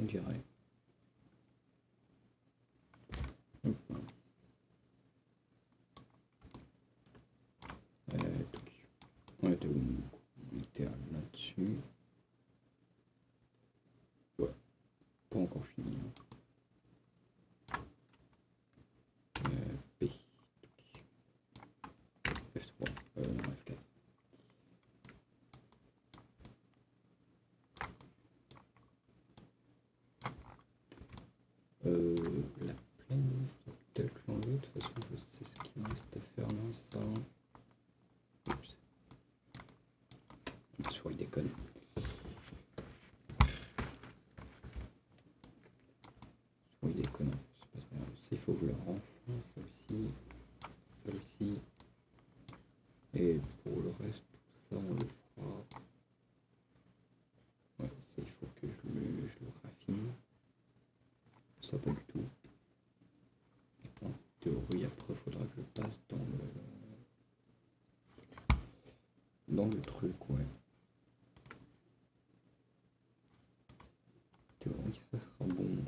dirait. Hop. On était où? On était là-dessus. Ouais, pas encore fini. P. F3. Non, F4. La plaine, faut peut-être l'enlever. De toute façon, je sais ce qu'il me reste à faire là. Ça. Oups. Ma souris déconne. Souris déconne. C'est pas grave. Ça, il faut que je le renfonce. Ça aussi. Ça aussi. Et pour le reste, tout ça, on le fera. Ouais, ça, il faut que je le raffine. Ça, pas du tout. En théorie, après, il faudra que je passe dans le truc, ouais. Théorie, ça sera bon.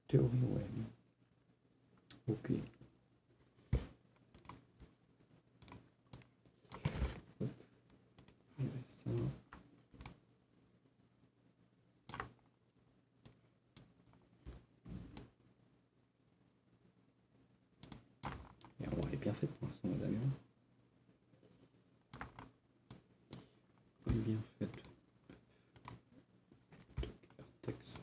Théorie, ouais. Ok. Hop. On met ça. Et on elle est bien faite pour l'instant, Damien. Elle est bien faite. Vertex.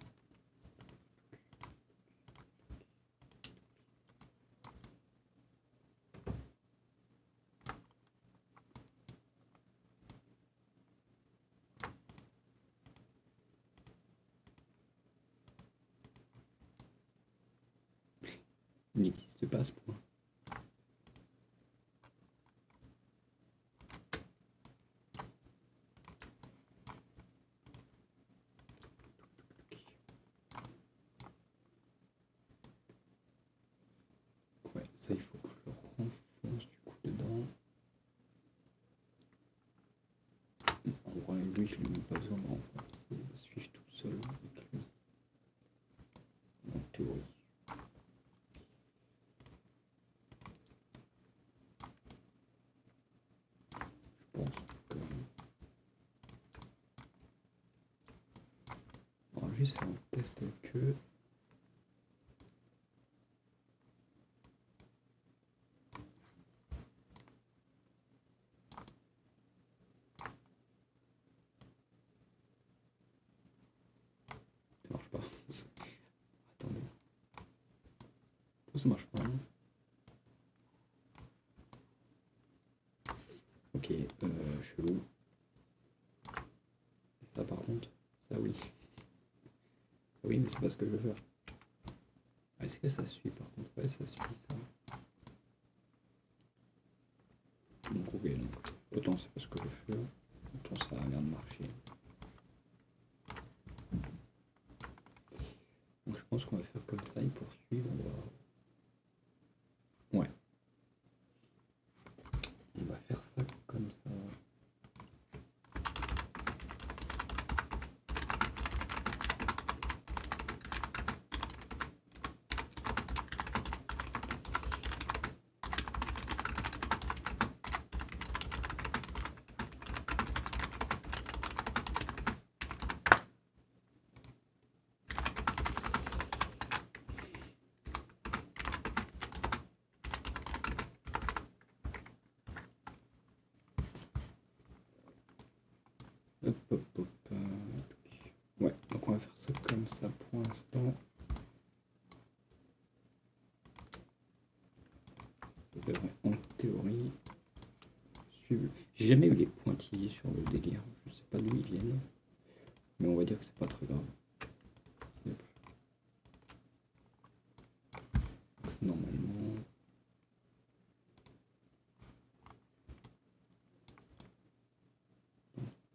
Il n'existe pas ce point. Ouais, ça il faut que je le renfonce du coup dedans. En vrai, lui, je n'ai même pas besoin de renforcer. Il va suivre tout seul avec lui. En théorie. Je pense que. On va juste faire un test avec eux. Ça marche pas. Attendez. Ça marche pas. Hein. Ok, chelou. Ça par contre, ça oui. Oui, mais c'est pas ce que je veux faire. Est-ce que ça suit par contre? Ouais, ça suit ça. Donc ok, donc autant c'est pas ce que je veux faire, autant ça a l'air de marcher. Donc je pense qu'on va faire comme ça, il poursuit, on va. Ouais. On va faire ça comme ça. Hop, hop, hop. Ouais, donc on va faire ça comme ça pour l'instant. Ça devrait en théorie suivre. J'ai jamais eu les pointillés sur le délire, je sais pas d'où ils viennent, mais on va dire que c'est pas très grave. Hop. Normalement.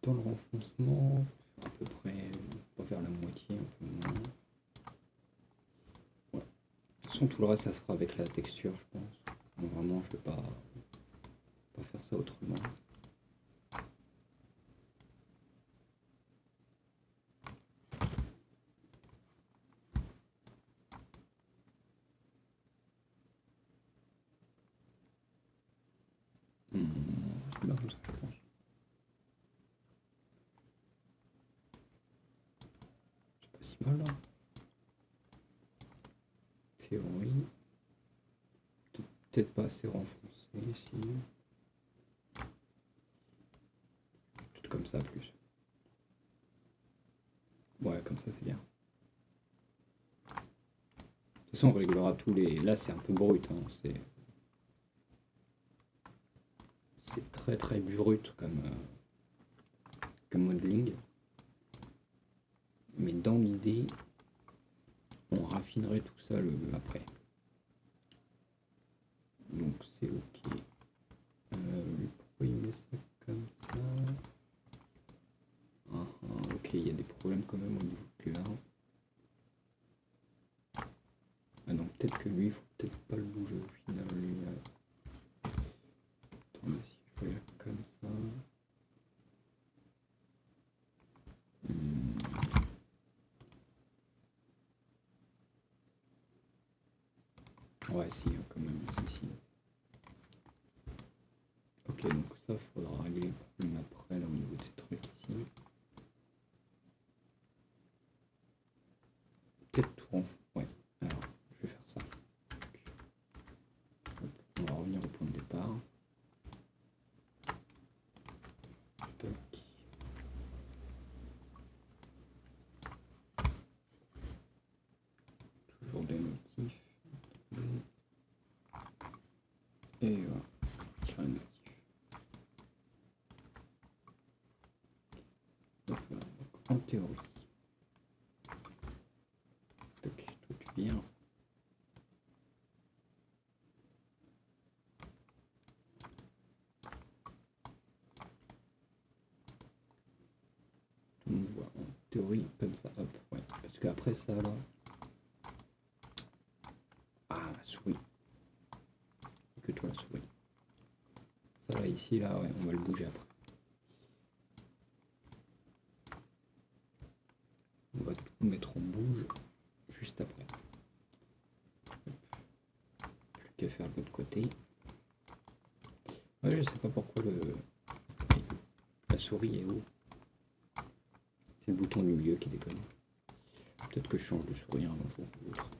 Dans le renfoncement, à peu près, on va faire la moitié, un peu moins. Ouais. De toute façon, tout le reste, ça sera avec la texture, je pense. Donc, vraiment, je vais pas faire ça autrement. plus là comme ça, je pense. C'est pas si mal là. Théorie. Peut-être pas assez renfoncé ici. Tout comme ça plus. Ouais, comme ça c'est bien. De toute façon on réglera tous les. Là c'est un peu brut, hein. C'est très très brut comme modeling. Mais dans l'idée, on raffinerait tout ça après. Donc c'est ok. Pourquoi il met ça comme ça? Ok, il y a des problèmes quand même au niveau de là. Ah non, peut-être que lui, il faut peut-être pas le bouger au final. Lui, attendez, si je regarde comme ça. Ouais, si, quand même, si. Ok, donc ça, faudra régler le problème après, là, au niveau de ces trucs ici. Peut-être tout en fond. Ouais, alors, je vais faire ça. Hop, on va revenir au point de départ. Toc. Toujours des motifs. Et voilà, sur les motifs. Donc, en théorie. Toc, tout bien. On voit en théorie comme ça, hop, ouais. Parce qu'après ça là. Ah, la souris. Que toi la souris. Ça là, ici, là, ouais, on va le bouger après. On va tout mettre en bouge juste après. Plus qu'à faire de l'autre côté. Ouais, je sais pas pourquoi la souris est haut. C'est le bouton du milieu qui déconne. Peut-être que je change de souris un jour ou l'autre.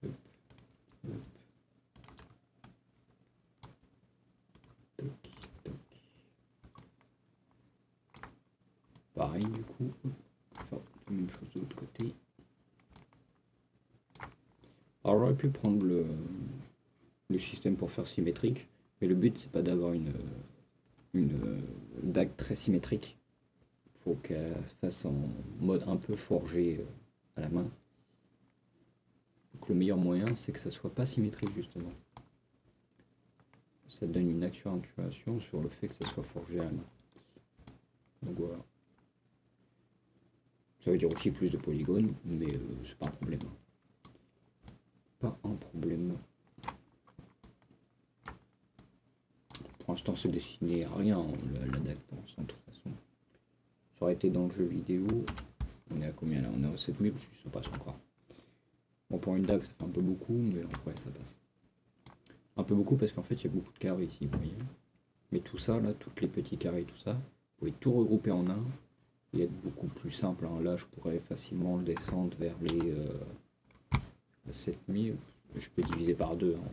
Hop, hop. Toc, toc. Pareil du coup. Enfin, la même chose de l'autre côté. Alors j'aurais pu prendre le système pour faire symétrique, mais le but c'est pas d'avoir une dague très symétrique. Faut qu'elle fasse en mode un peu forgé à la main. Donc le meilleur moyen c'est que ça soit pas symétrique justement. Ça donne une accentuation sur le fait que ça soit forgé à la main. Donc voilà. Ça veut dire aussi plus de polygones, mais c'est pas un problème. Pas un problème. Pour l'instant c'est destiné à rien, la dague pour l'instant de toute façon. Ça aurait été dans le jeu vidéo. On est à combien là? On est à 7000, ça passe encore. Bon, pour une dague ça fait un peu beaucoup, mais en vrai ça passe. Un peu beaucoup parce qu'en fait il y a beaucoup de carrés ici, vous voyez. Mais tout ça là, tous les petits carrés, tout ça, vous pouvez tout regrouper en un et être beaucoup plus simple. Hein. Là je pourrais facilement le descendre vers les 7000. Je peux diviser par deux. Hein.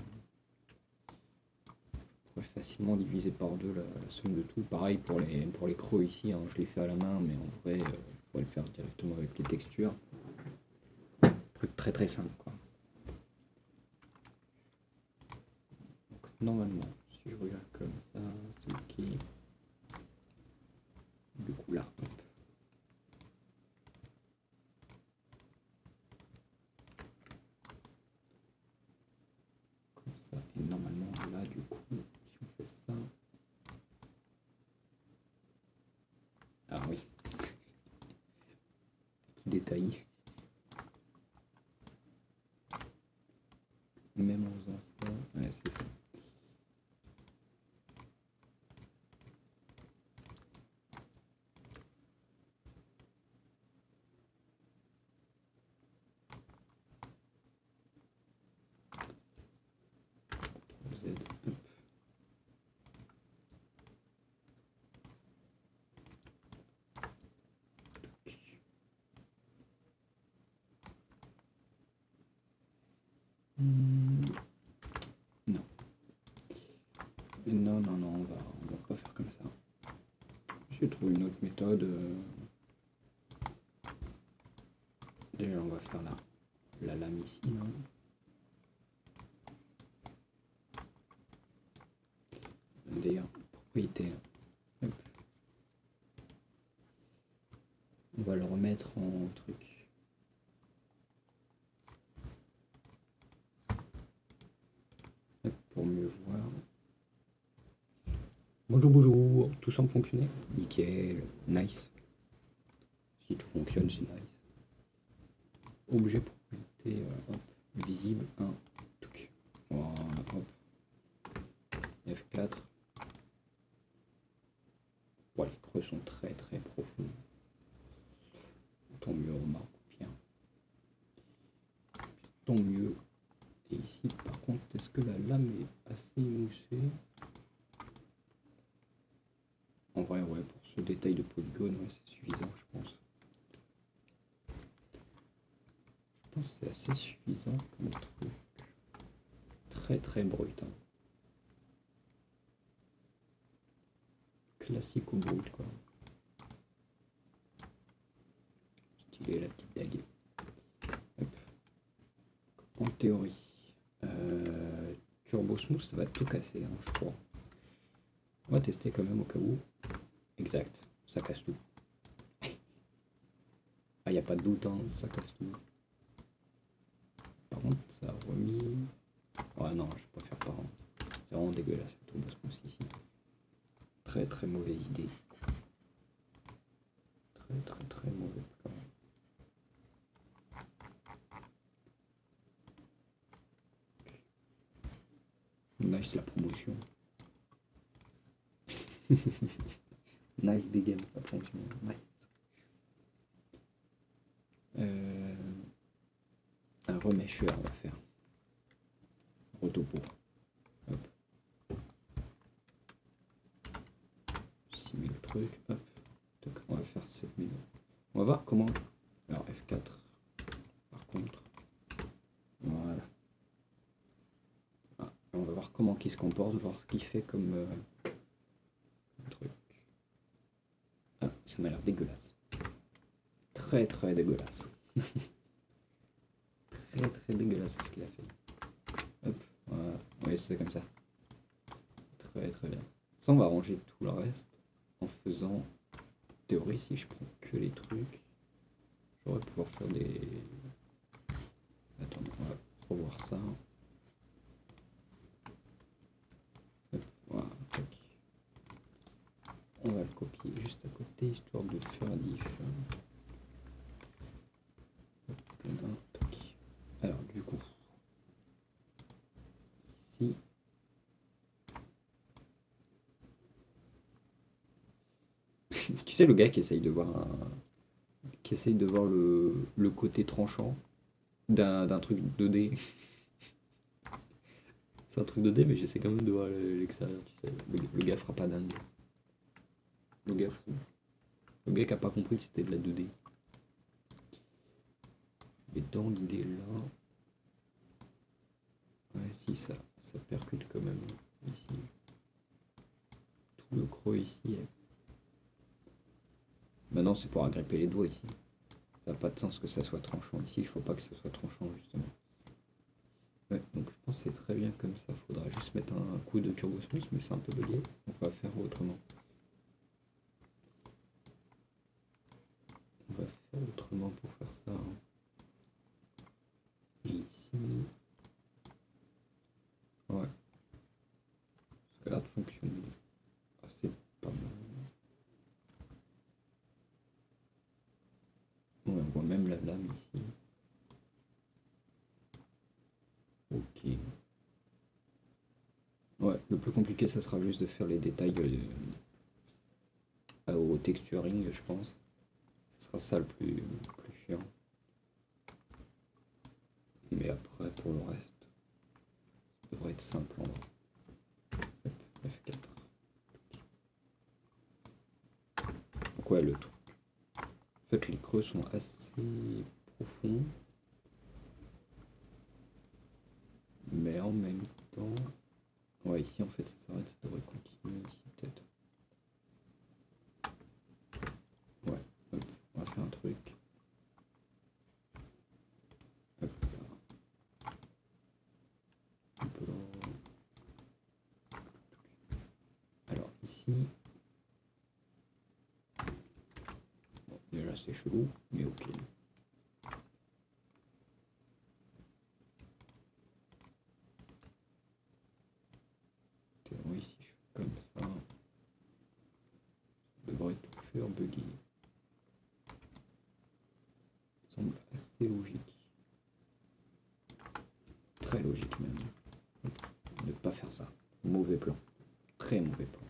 Facilement diviser par deux la somme de tout. Pareil pour les creux ici, hein, je les fais à la main, mais en vrai, je pourrais le faire directement avec les textures. Truc très très simple quoi. Donc, normalement, si je regarde comme ça, c'est ok. Du coup là, hop. Comme ça, et normalement là du coup, si on fait ça. Ah oui. Petit détail. Même en faisant ça, ouais c'est ça. Z, hop. vais trouver une autre méthode. Déjà, on va faire la lame ici. Là. D'ailleurs, propriété. Hop. On va le remettre en truc. Hop, pour mieux voir. Bonjour, bonjour. Tout semble fonctionner. Nickel. Nice. Si tout fonctionne, c'est nice. Objet propriété. Hop. Visible 1. Voilà. Hop. F4. Bon, les creux sont très très profonds. Tant mieux, on marque bien. Tant mieux. Et ici, par contre, est-ce que la lame est assez émoussée? En vrai, ouais, pour ce détail de polygone, ouais, c'est suffisant, je pense. Je pense que c'est assez suffisant comme truc. Très très brut. Hein. Classique au brut, quoi. Stylé la petite dague. Hop. En théorie, Turbo Smooth, ça va tout casser, hein, je crois. On va tester quand même au cas où. Exact, ça casse tout. Ah, y a pas de doute, hein, ça casse tout. Par contre, ça a remis. Ouais, non, je vais pas faire par an. C'est vraiment dégueulasse le Turbo Smooth ici. Très très mauvaise idée. Très très très mauvais plan. Nice la promotion. Nice des games, sa promotion. Nice. Un remesheur on va faire. Rotopo. Hop. Simule le truc. Hop. Donc, on va faire 7000. On va voir comment. Alors F4. Par contre. Voilà. Ah, on va voir comment il se comporte, voir ce qu'il fait comme truc. Ah, ça m'a l'air dégueulasse. Très très dégueulasse. Très très dégueulasse ce qu'il a fait. Hop, voilà. Oui, c'est comme ça. Très très bien. Ça, on va ranger tout le reste en faisant. Théorie, si je prends que les trucs, j'aurais pouvoir faire des. Attends, on va revoir ça. Hop, voilà, tac. On va le copier juste à côté histoire de faire un diff. Alors du coup, ici, tu sais le gars qui essaye de voir le côté tranchant d'un truc 2D. C'est un truc 2D mais j'essaie quand même de voir l'extérieur, tu sais. Le gars fera pas dingue. Le gars fou. Le gars qui a pas compris que c'était de la 2D. Et dans l'idée là. Ouais si ça percute quand même ici. Tout le creux ici. Maintenant c'est pour agripper les doigts ici. Ça n'a pas de sens que ça soit tranchant ici, il faut pas que ça soit tranchant justement. Ouais, donc je pense que c'est très bien comme ça, faudra juste mettre un coup de turbo smooth, mais c'est un peu bugué, on va faire autrement. On va faire autrement pour faire ça. Et ici. Ouais. Ça a l'air de fonctionner assez pas mal. Ouais, on voit même la lame ici. Ok. Ouais, le plus compliqué ça sera juste de faire les détails au texturing, je pense. Ce sera ça le plus chiant. Mais après, pour le reste, ça devrait être simple en vrai. F4. Donc ouais, le truc. En fait, les creux sont assez profonds. Mais en même temps... Ouais, ici en fait ça s'arrête, ça devrait continuer ici peut-être. ici. Bon, déjà c'est chelou, mais ok. Théorie, si je fais comme ça, je devrais tout faire bugger. Ça semble assez logique. Très logique même. Ne pas faire ça. Mauvais plan. Très mauvais plan.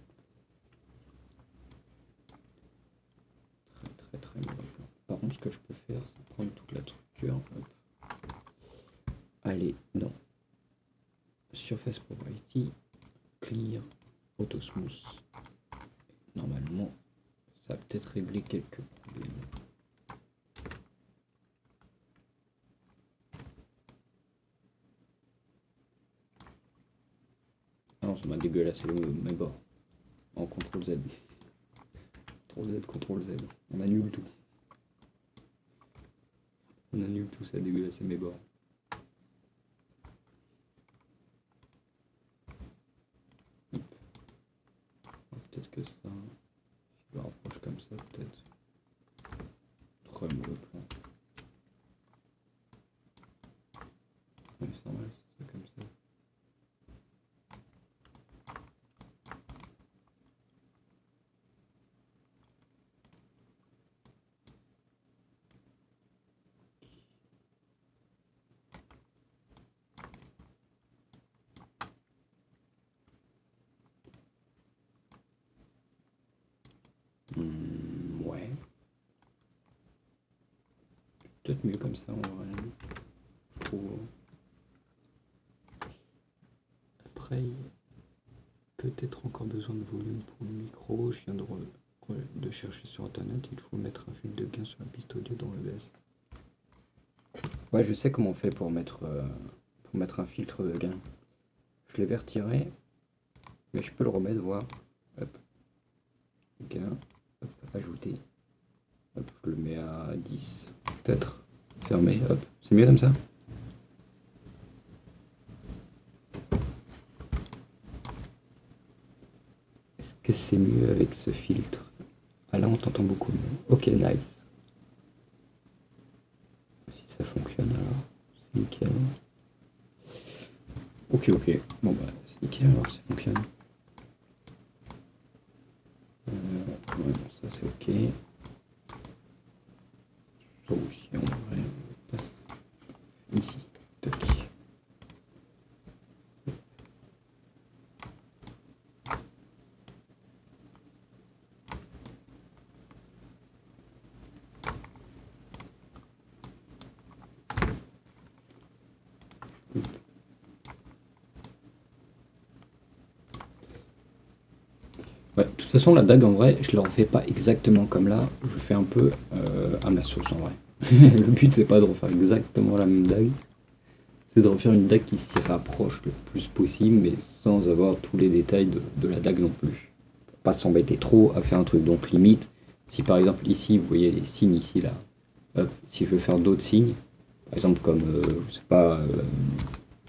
Très mauvais plan. Par contre, ce que je peux faire, c'est prendre toute la structure. Hop. Aller dans Surface Property, Clear, Auto Smooth. Normalement, ça va peut-être régler quelques problèmes. Ah non, ça m'a dégueulassé mes bords. En CTRL Z. CTRL Z, CTRL Z. On annule tout. On annule tout, ça a dégueulassé mes bords. Peut-être que ça. Je le rapproche comme ça, peut-être. Très mauvais plan. Ouais, c'est normal, c'est comme ça. Ouais. Peut-être mieux comme ça, en vrai. Je trouve. Après, peut-être encore besoin de volume pour le micro. Je viens de chercher sur internet. Il faut mettre un fil de gain sur la piste audio dans l'EBS. Ouais, je sais comment on fait pour mettre un filtre de gain. Je l'avais retiré, mais je peux le remettre, voir. Hop. Gain. Hop. Ajouter. Hop. Je le mets à 10. Peut-être. Fermé. Hop. C'est mieux comme ça. Est-ce que c'est mieux avec ce filtre? Ah là, on t'entend beaucoup mieux. Ok, nice. Si ça fonctionne alors, c'est nickel. Ok. Bon bah, c'est nickel alors, ça fonctionne. Ouais, bon, ça c'est ok. Ça aussi, on devrait passer ici. Tac. Ouais, de toute façon, la dague en vrai, je la refais pas exactement comme là. Je fais un peu à ma sauce en vrai. Le but, c'est pas de refaire exactement la même dague. C'est de refaire une dague qui s'y rapproche le plus possible, mais sans avoir tous les détails de la dague non plus. Pour pas s'embêter trop à faire un truc. Donc limite, si par exemple ici, vous voyez les signes ici là, hop, si je veux faire d'autres signes, par exemple comme, je sais pas,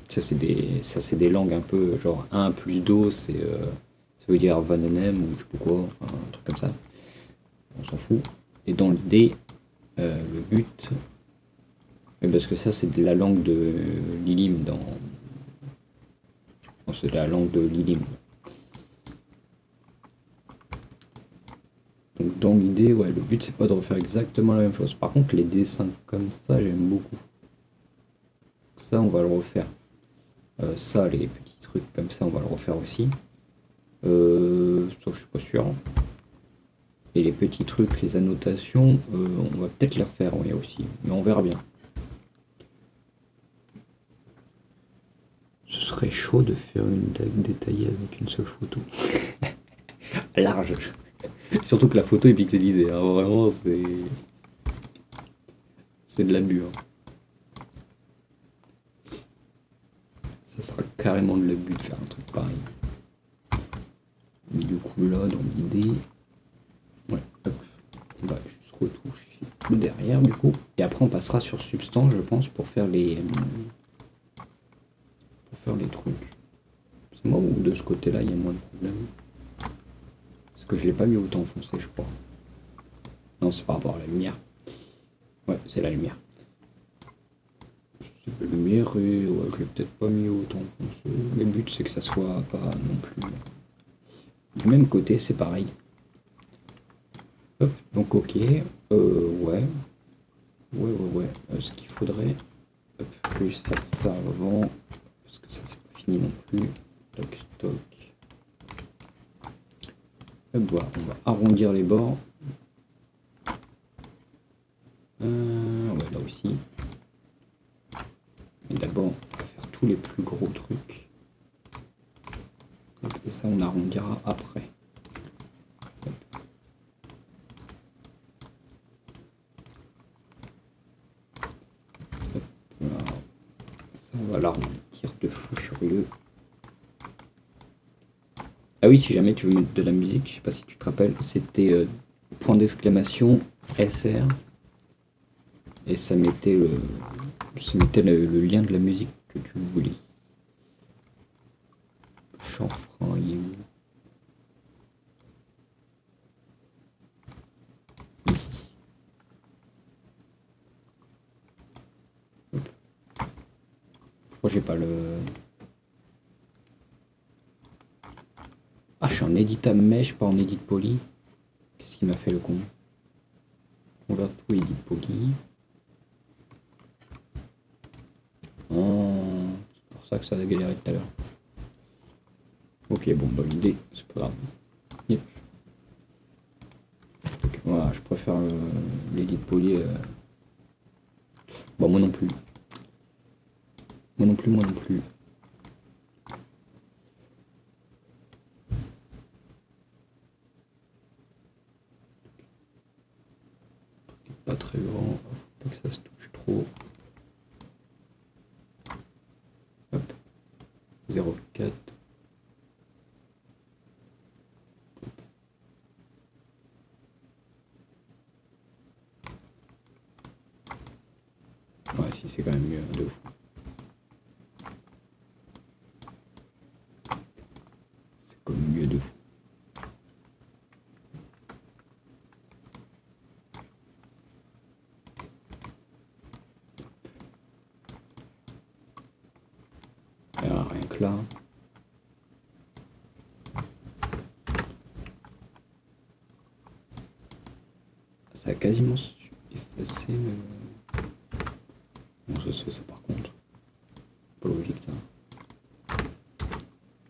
ça c'est des langues un peu genre 1 plus Do, ça veut dire Vanenem ou je sais pas quoi, enfin, un truc comme ça. On s'en fout. Et dans l'idée, le but, parce que ça c'est de la langue de Lilim c'est la langue de Lilim. Donc dans l'idée, ouais, le but c'est pas de refaire exactement la même chose. Par contre, les dessins comme ça, j'aime beaucoup. Ça, on va le refaire. Ça, les petits trucs comme ça, on va le refaire aussi. Ça, je suis pas sûr. Et les petits trucs, les annotations, on va peut-être les refaire, oui, aussi. Mais on verra bien. Ce serait chaud de faire une dague détaillée avec une seule photo. Large. Surtout que la photo est pixelisée, hein. Vraiment, c'est de l'abus. Hein. Ça sera carrément de l'abus de faire un truc pareil. Mais du coup, là, dans l'idée, ouais, hop, on va juste retoucher le derrière, du coup. Et après, on passera sur Substance, je pense, pour faire les trucs. C'est moi ou de ce côté-là, il y a moins de problèmes. que je l'ai pas mis autant foncé, je crois. Non, c'est par rapport à la lumière. Ouais, c'est la lumière. C'est la lumière et ouais, je l'ai peut-être pas mis autant foncé. Le but c'est que ça soit pas non plus. Du même côté, c'est pareil. Hop, donc ok. Ouais. Ouais. Ce qu'il faudrait. Hop, plus ça avant. Parce que ça c'est pas fini non plus. Toc. Hop, voilà, on va arrondir les bords. Ouais, là aussi. Mais d'abord, on va faire tous les plus gros trucs. Hop, et ça, on arrondira après. Hop. Hop, voilà. Ça, on va l'arrondir de fou furieux. Ah oui, si jamais tu veux mettre de la musique, je sais pas si tu te rappelles, c'était point d'exclamation SR. Et ça mettait le lien de la musique que tu voulais. Chanfrein, il est où? Ici. Hop. Pourquoi j'ai pas le... Ah, je suis en edit à mèche, pas en edit poly. Qu'est-ce qui m'a fait le con? Convert tout edit poly. Oh, c'est pour ça que ça a galéré tout à l'heure. Ok, bon, bah l'idée, c'est pas grave. Yep. Donc, voilà, je préfère l'edit poly. Bon, moi non plus. Moi non plus. Pas très grand, faut pas que ça se touche trop. Hop, 0,4. Ouais, si c'est quand même mieux de fou. C'est quand même mieux de fou. Alors, rien que là. Ça a quasiment effacé le... Bon, ça par contre. Pas logique ça.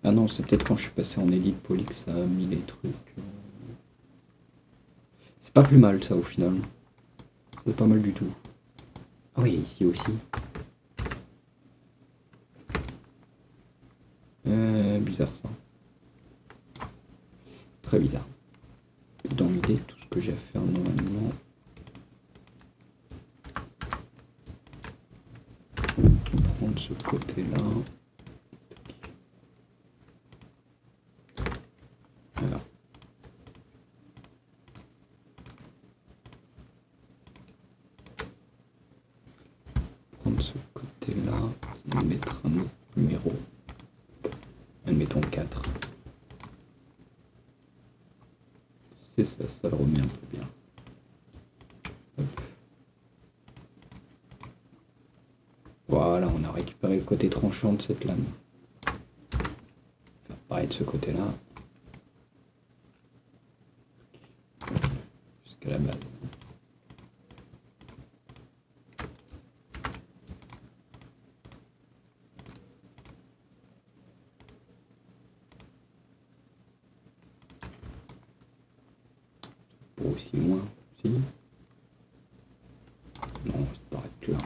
Ah non, c'est peut-être quand je suis passé en edit poly que ça a mis les trucs. C'est pas plus mal ça au final. C'est pas mal du tout. Ah oui, ici aussi. Bizarre ça. Très bizarre. Dans l'idée, tout ce que j'ai à faire normalement. Prendre ce côté-là. Voilà. Prendre ce côté-là. Mettre un autre numéro. Admettons 4. C'est ça, ça le remet un peu bien. Hop. Voilà, on a récupéré le côté tranchant de cette lame. Faire pareil de ce côté-là. Jusqu'à la base. Pas aussi loin, si. Non, ça s'arrête là.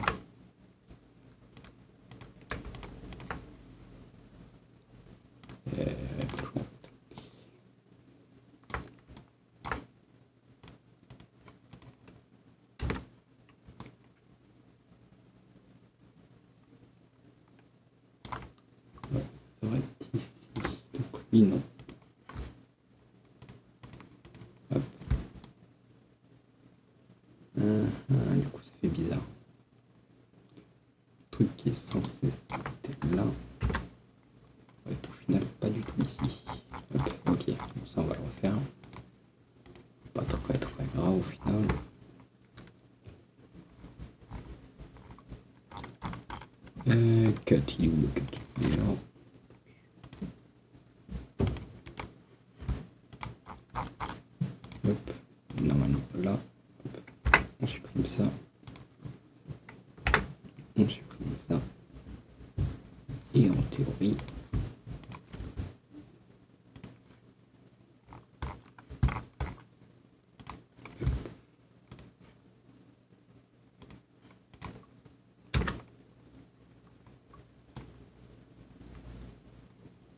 Franchement. Ouais, ça va être ici. Donc lui, non. Hop. Du coup, ça fait bizarre. Le truc qui est censé s'arrêter là. Va être au final pas du tout ici. Hop, ok, bon, ça on va le refaire. en théorie.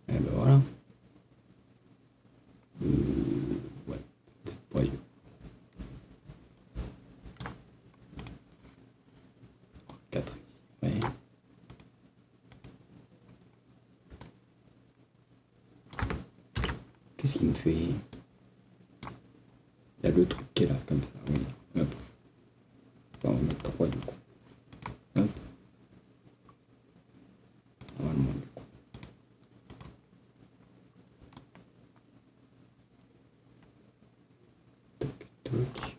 Et ben voilà. Ouais, peut-être pas yeux. 4 ici, ouais. Qu'est-ce qu'il me fait? Il y a le truc qui est là, comme ça, oui. Hop. Ça, on va mettre 3 du coup. Hop. Normalement, du coup. Toc, toc.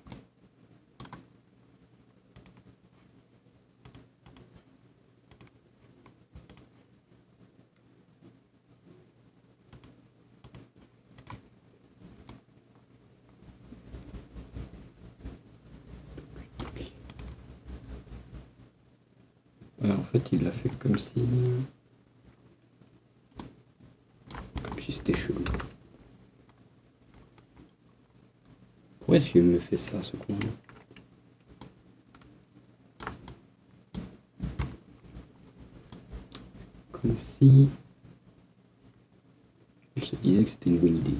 En fait, il l'a fait comme si c'était chelou. Pourquoi est-ce qu'il me fait ça, ce con? Comme si il se disait que c'était une bonne idée.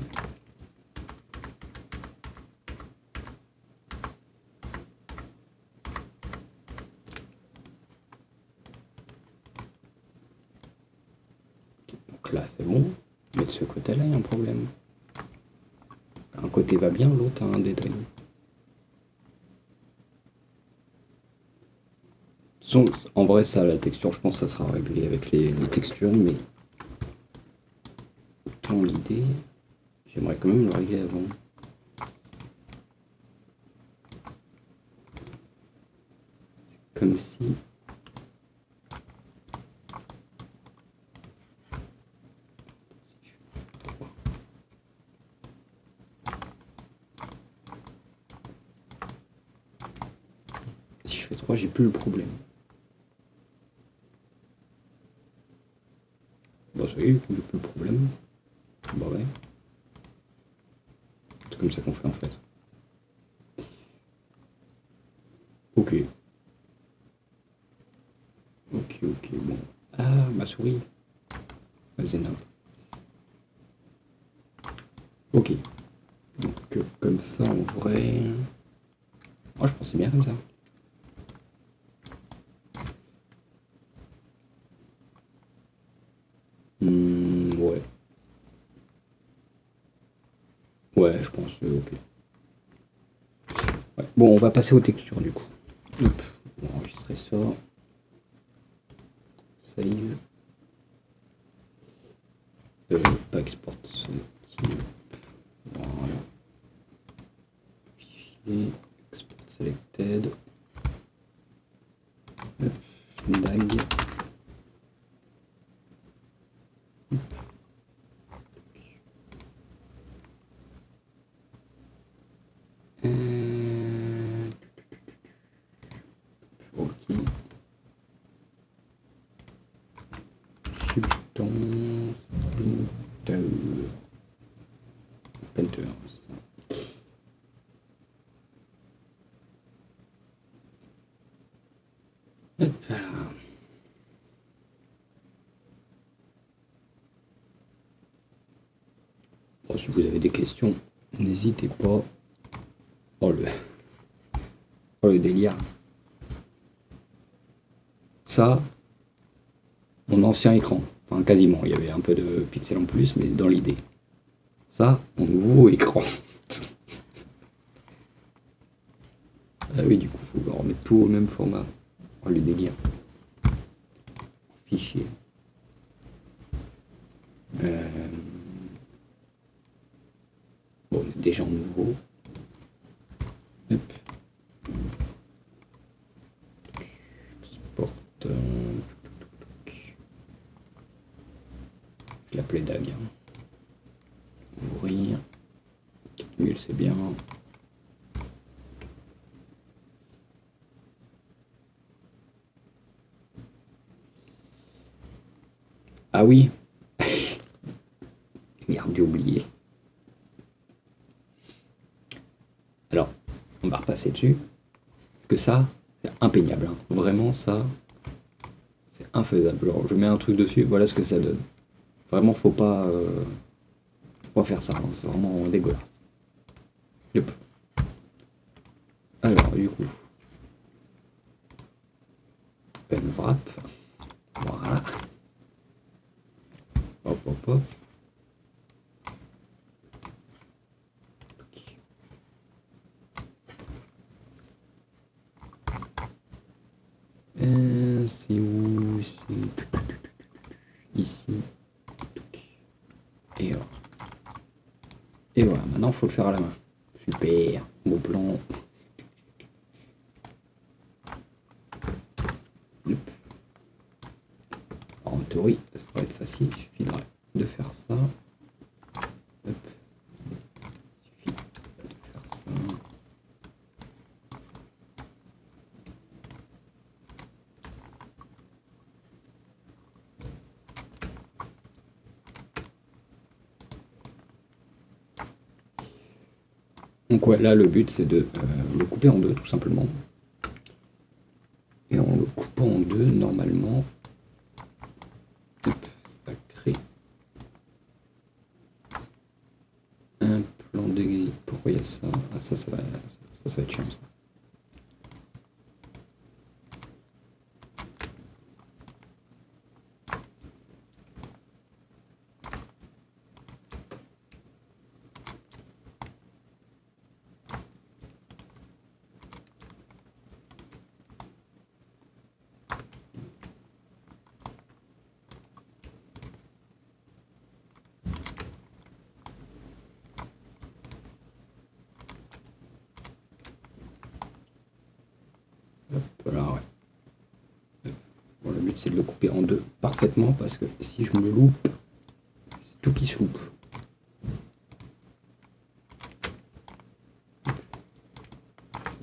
Donc là, c'est bon. Mais de ce côté-là, il y a un problème. Un côté va bien, l'autre a un détail. En vrai, ça, la texture, je pense que ça sera réglé avec les textures, mais autant l'idée, j'aimerais quand même le régler avant. C'est comme si... Si je fais 3, j'ai plus le problème. Bon, ça y est, j'ai plus le problème. Bah ouais. C'est comme ça qu'on fait en fait. Ok. Ok, ok, bon. Ah, ma souris. Elle s'énerve. Ok. Donc, comme ça, en vrai... Oh, je pensais bien comme ça. Ouais. Ouais, je pense, ok. Ouais. Bon, on va passer aux textures, du coup. Hop. On va enregistrer ça. Save. Pas export selective. Voilà. Fichier. Export selected. DAG. Ok. Substance. Painter, c'est ça. Hop là. Bon, si vous avez des questions, n'hésitez pas. Oh le délire. Ça, mon ancien écran. Enfin, quasiment. Il y avait un peu de pixels en plus, mais dans l'idée. Ça, mon nouveau écran. Ah oui, du coup, faut remettre tout au même format. Oh, le délire. Fichier. Bon, on est déjà en nouveau. Hop. Export. Je l'appelais DAG. Ouvrir. 4000, c'est bien. Ah oui, merde, j'ai oublié. Alors, on va repasser dessus. Parce que ça, c'est impeignable, hein. Vraiment, ça, c'est infaisable. Genre, je mets un truc dessus, voilà ce que ça donne. Vraiment, faut pas faire ça, hein. C'est vraiment dégueulasse. Yep. Alors, du coup, pen wrap. Voilà. Hop, hop, hop. C'est où? C'est ici. Et voilà. Et voilà, maintenant, il faut le faire à la main. Super, beau plan. Hop. Alors, en théorie, ça va être facile. Il suffirait de faire ça. Hop. Il suffit de faire ça. Donc ouais, là le but c'est de le couper en deux tout simplement. Et en le coupant en deux, normalement, hop, ça crée un plan de grille. Pourquoi il y a ça? Ah ça va être chiant ça. Hop là, ouais. Bon, le but c'est de le couper en deux parfaitement parce que si je me loupe, c'est tout qui se loupe. Ça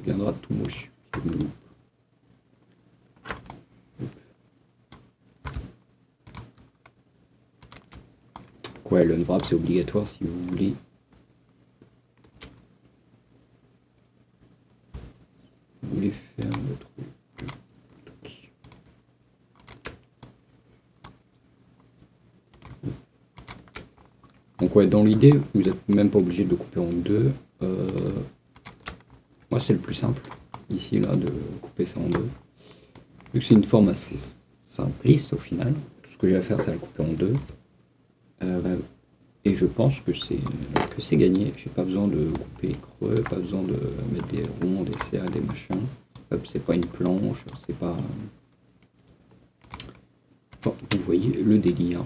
viendra tout moche si je me loupe. Ouais, le unwrap c'est obligatoire si vous voulez. Vous voulez faire le truc. Donc ouais, dans l'idée, vous n'êtes même pas obligé de le couper en deux. Moi c'est le plus simple, ici là, de couper ça en deux. Vu que c'est une forme assez simpliste au final, tout ce que j'ai à faire c'est à le couper en deux. Et je pense que c'est gagné. J'ai pas besoin de couper les creux, pas besoin de mettre des ronds, des cercles, des machins. Hop, c'est pas une planche, c'est pas. Bon, vous voyez le délire.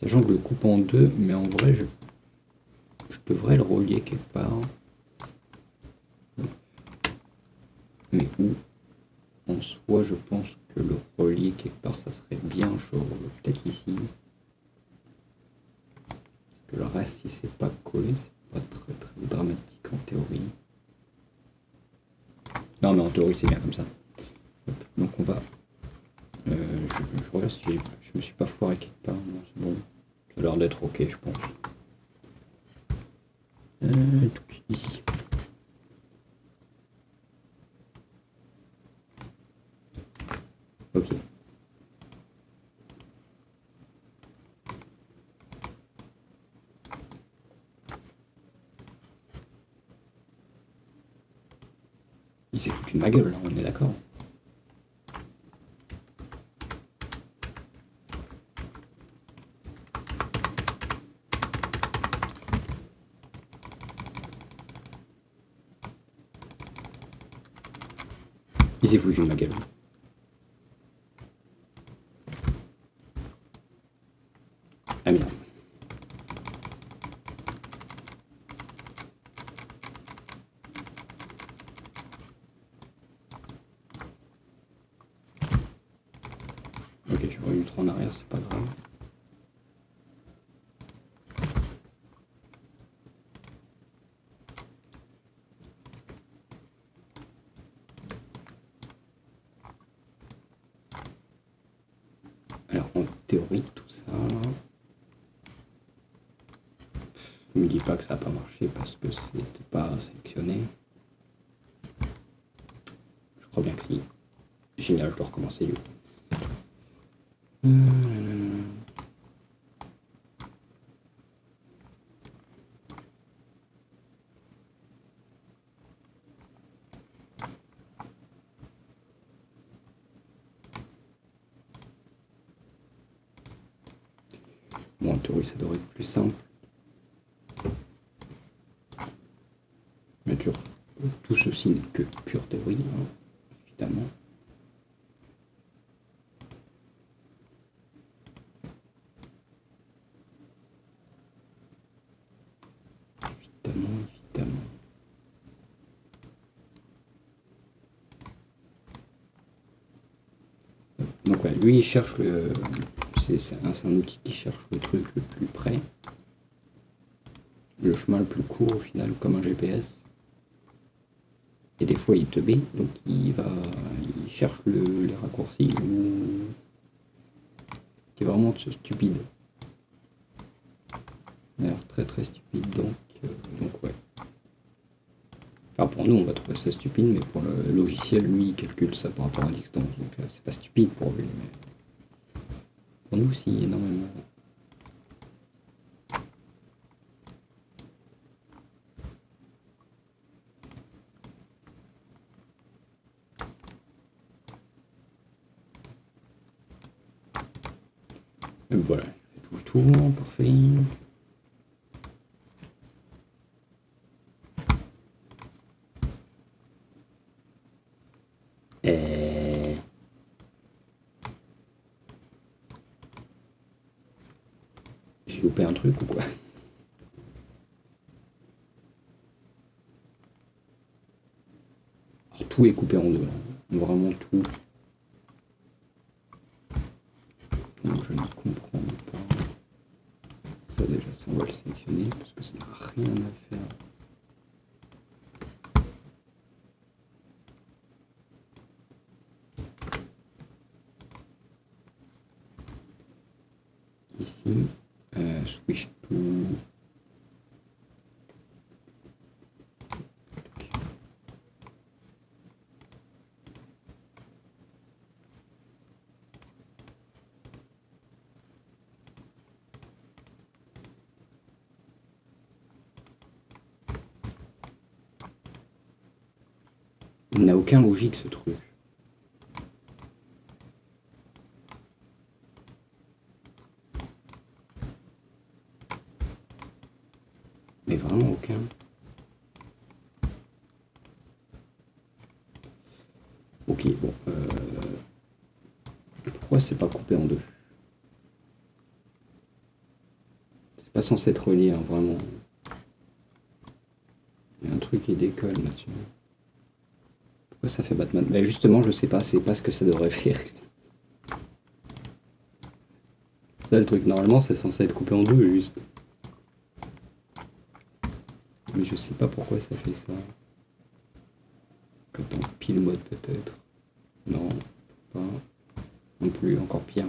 Sachant que je le coupe en deux, mais en vrai je devrais le relier quelque part. Mais où? En soi, je pense que le relier quelque part, ça serait bien, genre peut-être ici. Parce que le reste, si c'est pas collé, c'est pas très très dramatique en théorie. Non, mais en théorie, c'est bien comme ça. Hop, donc on va. Je regarde si je me suis pas foiré quelque part. Non, c'est bon. Ça a l'air d'être ok, je pense. Ici. Ok. Il s'est foutu de ma gueule, là, on est d'accord. Il s'est foutu de ma gueule. Ah merde. Ok, je suis revenu trop en arrière, c'est pas grave. théorique, tout ça. Ne me dis pas que ça n'a pas marché parce que c'était pas sélectionné. Je crois bien que si. Génial, je dois recommencer du coup. Bon, en théorie, ça devrait être plus simple. Bien sûr, tout ceci n'est que pure théorie, hein, évidemment. Évidemment. Donc ouais, lui il cherche le... C'est un outil qui cherche le truc le plus près. Le chemin le plus court au final, comme un GPS. Et des fois il te met, donc il cherche les raccourcis qui est vraiment stupide. D'ailleurs très très stupide, donc ouais. Enfin pour nous on va trouver ça stupide, mais pour le logiciel, lui il calcule ça par rapport à la distance, donc c'est pas stupide pour lui, mais pour nous si, énormément. Et voilà, tout le tour, parfait. J'ai loupé un truc ou quoi? Alors, tout est coupé en deux, hein. Vraiment tout. Donc je ne comprends pas. Ça déjà, ça on va le sélectionner parce que ça n'a rien à faire. Ici, switch to. Il n'a aucun logique ce truc. Mais vraiment aucun. Ok, bon. Pourquoi c'est pas coupé en deux? C'est pas censé être relié, hein, vraiment. Il y a un truc qui décolle là-dessus. Pourquoi ça fait Batman? Ben justement, je sais pas, c'est pas ce que ça devrait faire. Ça, le truc, normalement, c'est censé être coupé en deux, juste. Mais je sais pas pourquoi ça fait ça. Quand on pile mode, peut-être. Non, pas. Non plus, encore pire.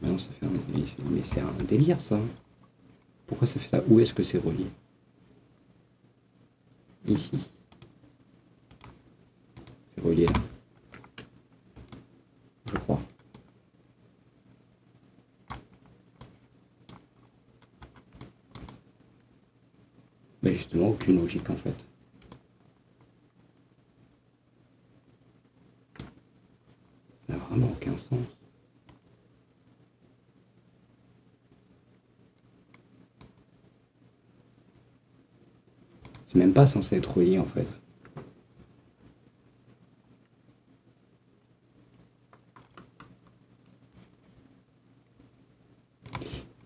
Non, ça fait un... Mais c'est un délire, ça. Pourquoi ça fait ça? Où est-ce que c'est relié? Ici. C'est relié là. Je crois. Mais justement, aucune logique en fait. Ça n'a vraiment aucun sens. C'est même pas censé être relié en fait.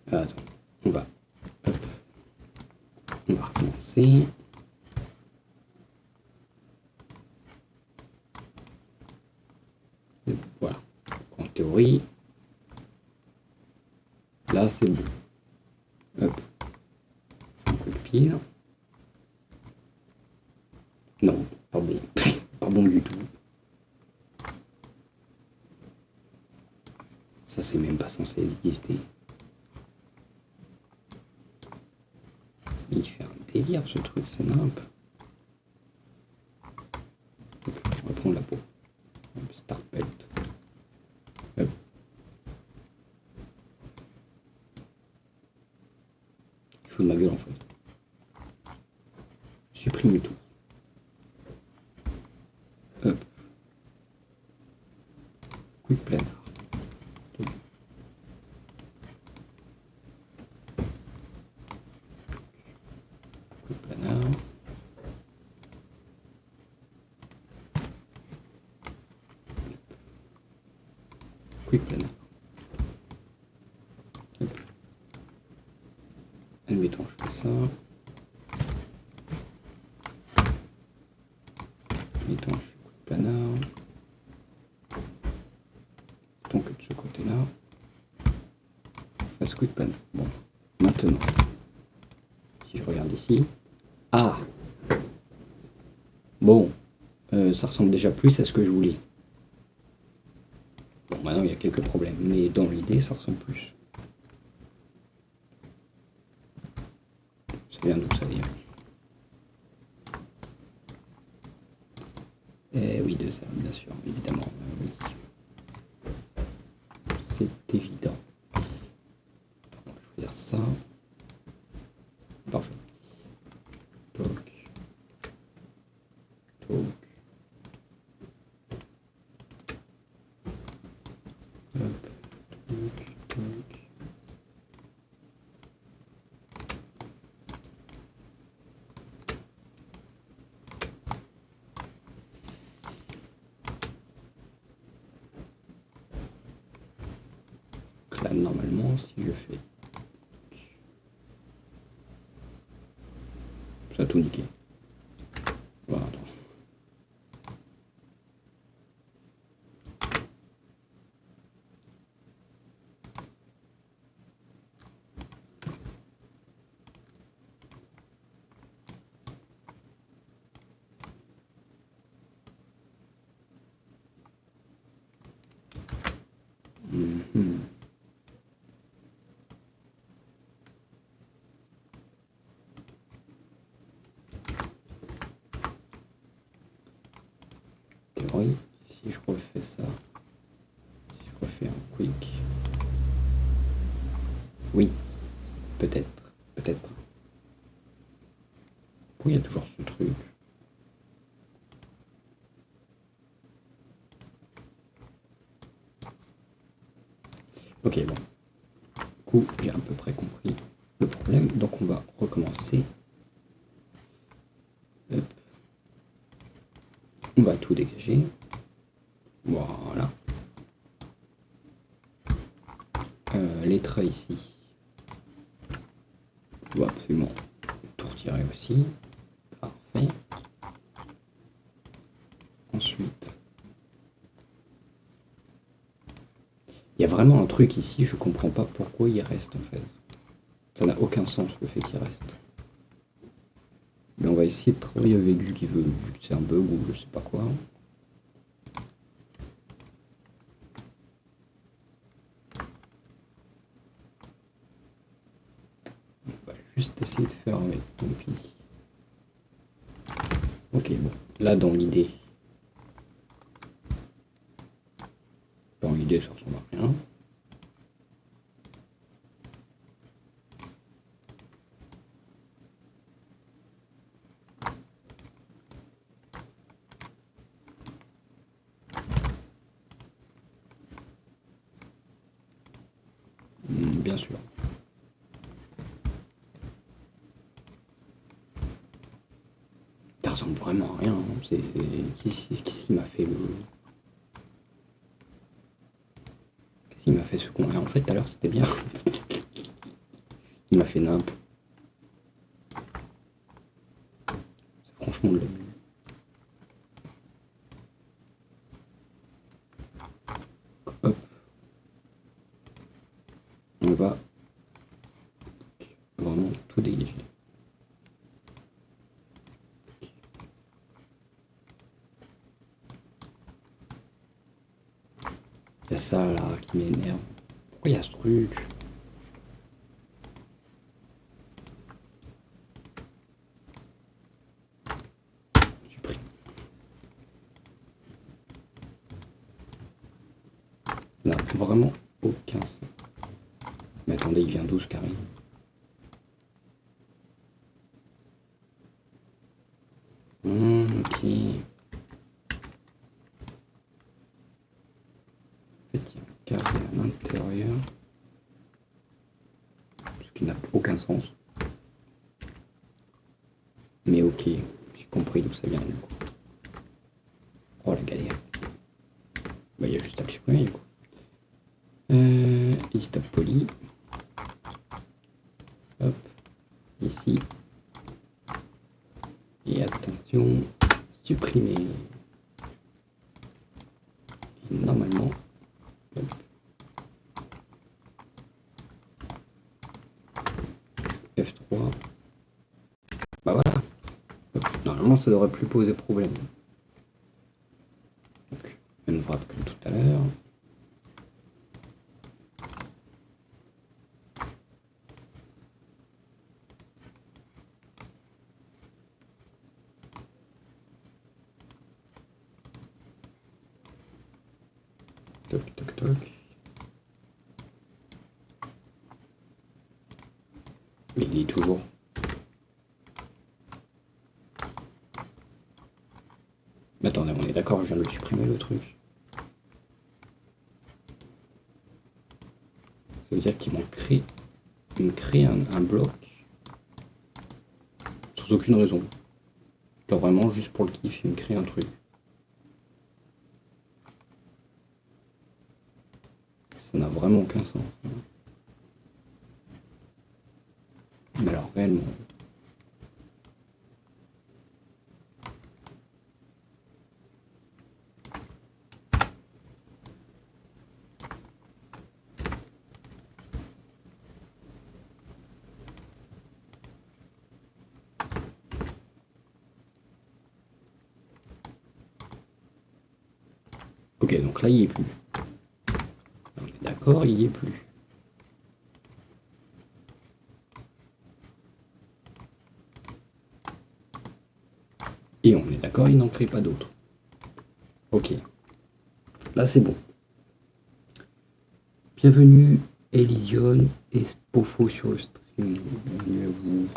Attends, on va recommencer. Et voilà. En théorie, là c'est bon. Hop. Un coup de pile. Non, pas bon. Pas bon du tout. Ça, c'est même pas censé exister. Il fait un délire ce truc, c'est nimp. On va prendre la peau. Start belt. Hop. Il faut de ma gueule en fait. Supprime tout. Hop. Quick planner. Quick planner. Quick planner. Hop. Admettons, je fais ça. Admettons, je fais quick planner. Donc de ce côté-là, je fasse quick planner. Bon, maintenant, si je regarde ici, ah, bon, ça ressemble déjà plus à ce que je voulais. Bon, maintenant il y a quelques problèmes, mais dans l'idée, ça ressemble plus. Ça vient d'où ça vient? Eh oui, de ça, bien sûr, évidemment. Oui. C'est évident. Je vais faire ça. Parfait. Toc. Toc. Hop. Toc. Toc. Là, normalement, si je fais ça a tout niqué. Voilà, attends. Théorie, si je refais ça, si je refais un quick, oui, peut-être, peut-être pas. Pourquoi il y a toujours ce truc? Ok, bon. Du coup, j'ai à peu près compris le problème. Donc, on va recommencer. Hop. On va tout dégager. Voilà. Les traits ici. On doit absolument tout retirer aussi. Parfait. Ensuite, il y a vraiment un truc ici, je comprends pas pourquoi il reste en fait. Ça n'a aucun sens le fait qu'il reste. Mais on va essayer de travailler avec lui qui veut, vu que c'est un bug ou je sais pas quoi. On va juste essayer de faire avec, tant pis. Ok, bon, là dans l'idée, ça ressemble à rien. Bien sûr. Ça ressemble vraiment à rien. Hein. Qu'est-ce qui m'a fait le... Qu'est-ce qui m'a fait ce con? En fait, tout à l'heure, c'était bien. Il m'a fait nimp. C'est franchement de l'abus. Hop. On va vraiment tout dégager. Il y a ça là qui m'énerve. Pourquoi il y a ce truc? Supprime. Ça n'a vraiment aucun sens. Mais attendez, il vient d'où ce carré? Ok. En fait, il y a un carré à l'intérieur. Ce qui n'a aucun sens. Mais ok, j'ai compris d'où ça vient du coup. Oh la galère. Bah il y a juste à le supprimer du coup. Stop poly. Hop. Ici. Et attention, supprimer. Et normalement. Hop. F3. Bah voilà. Hop. Normalement ça devrait plus poser problème. Donc, une frappe comme tout à l'heure. Toc toc toc. Mais il est toujours. Mais attendez, on est d'accord, je viens de le supprimer le truc. Ça veut dire qu'il me crée un bloc sans aucune raison. Genre vraiment juste pour le kiff, il me crée un truc. Ça n'a vraiment aucun sens. Mais alors réellement. Ok, donc là il y est plus. On est d'accord, il y est plus. Et on est d'accord, il n'en crée pas d'autres. Ok. Là c'est bon. Bienvenue Elysion et Spofo sur le stream. Bienvenue à vous.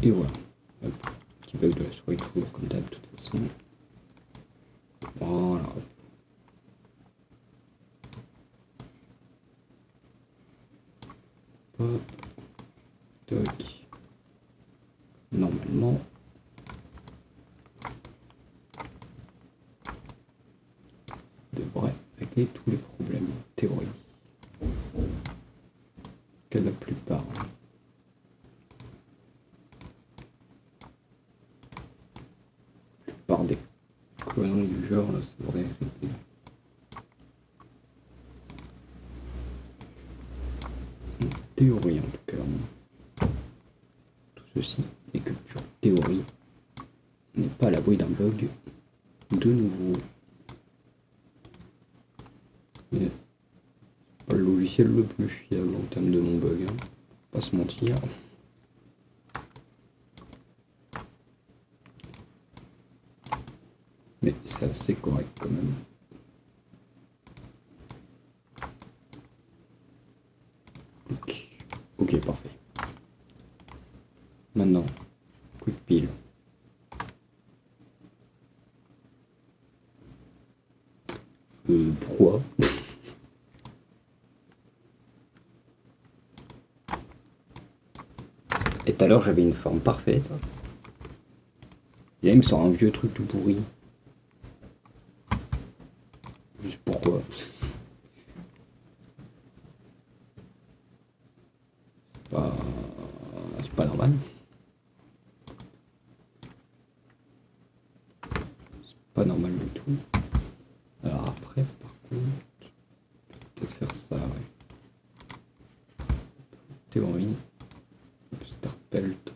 Et voilà. Hop. Petit bug de la souris toujours comme d'hab de toute façon. Voilà. Hop. Toc. Normalement. Ça devrait régler tous les problèmes en théorie. Que la plupart. Par des conneries du genre, là, ça devrait régler. En théorie, en tout cas. Tout ceci n'est que pure théorie. On n'est pas à l'abri d'un bug de nouveau. Mais c'est pas le logiciel le plus fiable en termes de non-bug, hein. Pas se mentir. Mais c'est assez correct quand même. Ok, parfait. Maintenant, coup de pile. Pourquoi? Et tout à l'heure j'avais une forme parfaite. Et là il me sort un vieux truc tout pourri. Juste pourquoi? C'est pas normal. C'est pas normal du tout. Alors après, par contre, peut-être faire ça, ouais. Théorie. Start belt.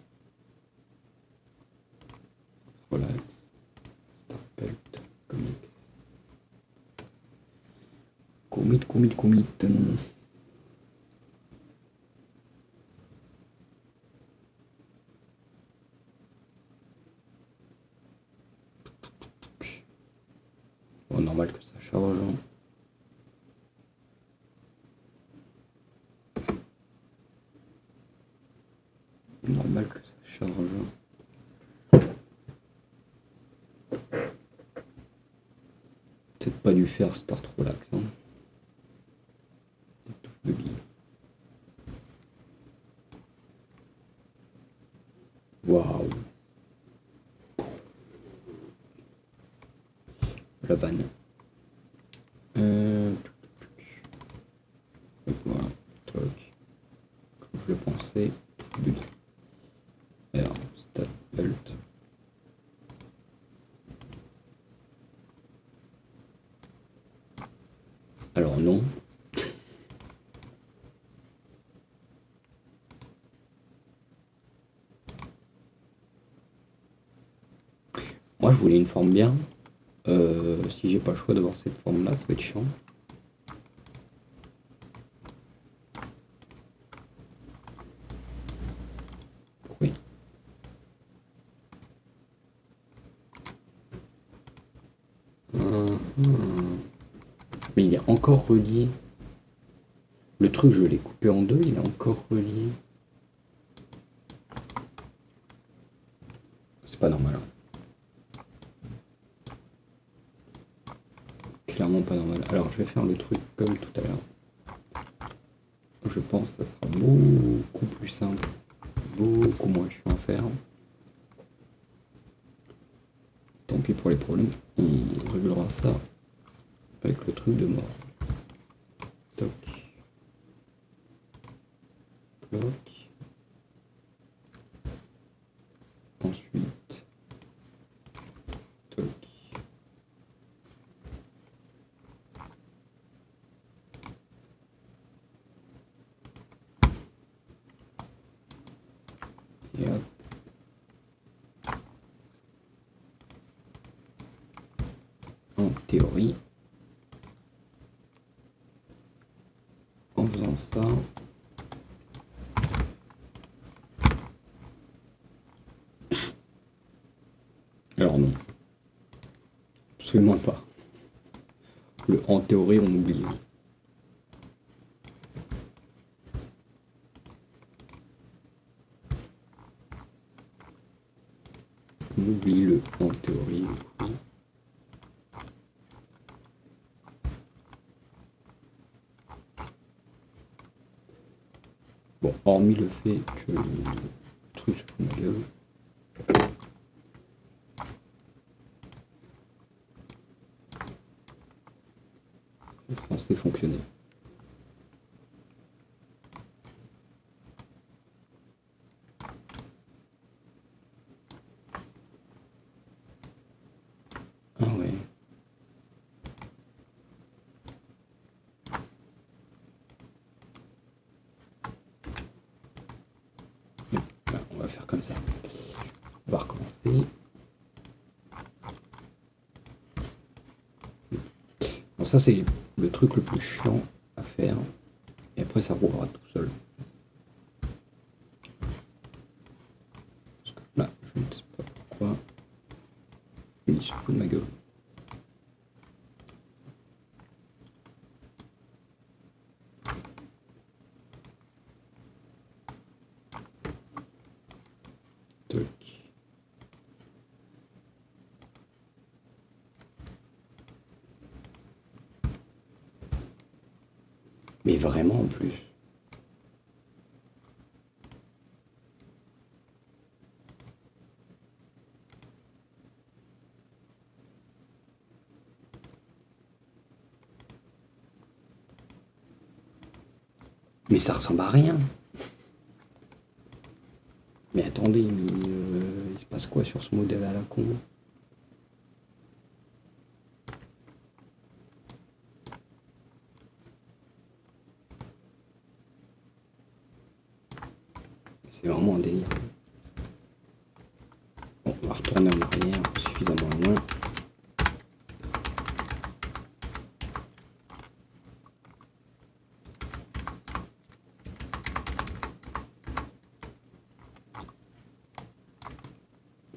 Relax. Start belt. Comics. Commit. Bon, normal que ça charge. Normal que ça charge. Peut-être pas dû faire Start Relax. Hein. De billes. Waouh. La vanne. Voilà. Toc. Comme je le pensais. Alors, Stat Belt. Alors non. Moi je voulais une forme bien. Si j'ai pas le choix d'avoir cette forme là, ça va être chiant. Oui. Mais il est encore relié. Le truc, je l'ai coupé en deux, il est encore relié. C'est pas normal. Hein. Clairement pas normal. Alors je vais faire le truc comme tout à l'heure. Je pense que ça sera beaucoup plus simple. Beaucoup moins chiant à faire. Tant pis pour les problèmes. On réglera ça avec le truc de mort. Toc. Bloc. Ensuite. Toc. Et hop. En théorie, en faisant ça, alors non, absolument pas. Le en théorie, on oublie. On oublie le en théorie. Bon, hormis le fait que le truc se fout de ma gueule. C'est censé fonctionner. Ah ouais. Bah, on va faire comme ça. On va recommencer. Bon, ça c'est le truc le plus chiant à faire. Et après ça roulera tout seul. Parce que là, je ne sais pas pourquoi. Il se fout de ma gueule. Toc. Mais vraiment en plus. Mais ça ressemble à rien. Mais attendez, il se passe quoi sur ce modèle à la con? C'est vraiment un délire. Bon, on va retourner en arrière suffisamment loin.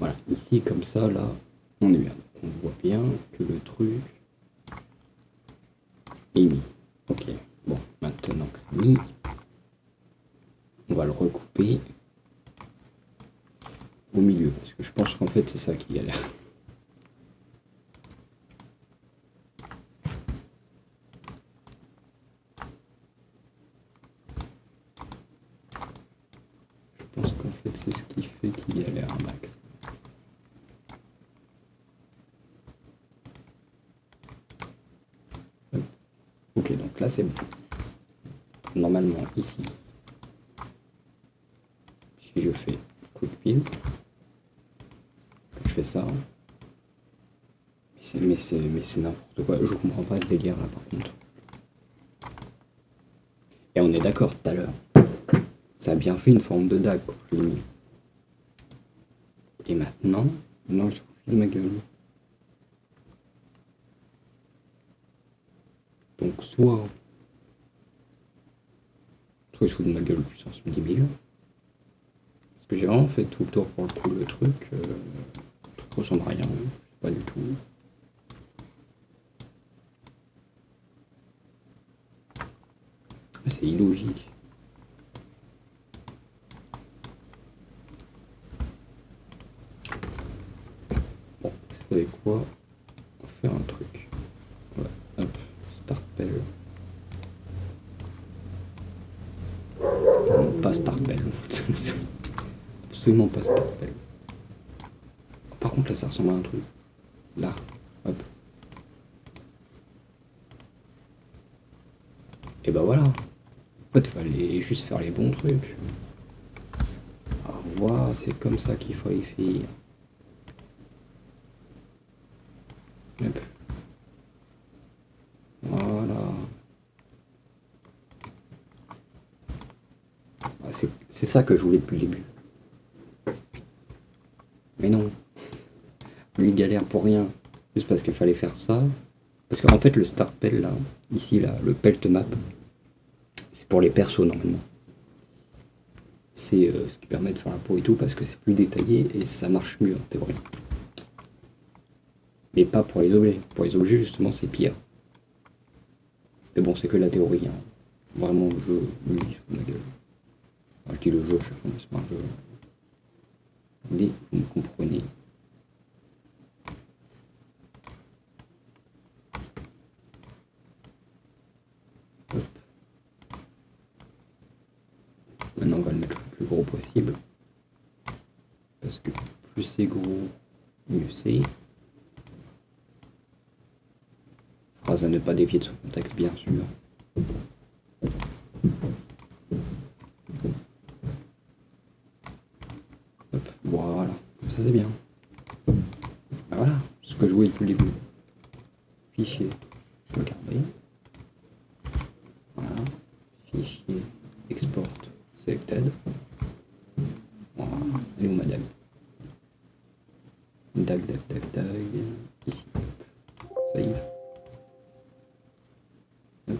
Voilà, ici comme ça, là, on est bien. On voit bien que le truc est mis. Ok, bon, maintenant que c'est mis, on va le recouper au milieu, parce que je pense qu'en fait c'est ça qui galère. Je pense qu'en fait c'est ce qui fait qu'il galère un max. Ok, donc là c'est bon. Normalement ici, si je fais coup de pile, je fais ça, mais c'est n'importe quoi, je comprends pas ce délire là par contre. Et on est d'accord tout à l'heure, ça a bien fait une forme de dague quand je l'ai mis. Et maintenant, non, je trouve de ma gueule. Donc soit il se fout de ma gueule puissance 10 000, parce que j'ai vraiment fait tout le tour pour le coup, le truc ressemble à rien, pas du tout. C'est illogique. Bon, vous savez quoi? On va faire un truc. Ouais, hop, start pelle. Non, pas start pelle. Absolument pas start pelle. Par contre là ça ressemble à un truc. Là, hop. Et bah voilà. En fait, fallait juste faire les bons trucs. Ah, voilà, c'est comme ça qu'il faut y faire. Hop. Voilà. Ah, c'est ça que je voulais depuis le début. Mais non. Lui galère pour rien. Juste parce qu'il fallait faire ça. Parce qu'en fait le start pel là, ici là, le pelt map, c'est pour les persos normalement. C'est ce qui permet de faire la peau et tout parce que c'est plus détaillé et ça marche mieux en théorie. Mais pas pour les objets. Pour les objets justement c'est pire. Mais bon c'est que la théorie. Hein. Vraiment le jeu, lui, sur ma gueule. Enfin, je dis le jeu à chaque fois, mais c'est pas un jeu. Mais vous me comprenez. Hop. Maintenant on va le mettre le plus gros possible. Parce que plus c'est gros, mieux c'est. Phrase à ne pas dévier de son contexte bien sûr. Hop, voilà, ça c'est bien. Ben voilà, ce que je voulais depuis le début. Fichier, sauvegarder. Voilà, fichier, export, selected. Voilà, elle est où ma dague? Dague, ici. Save. Hop.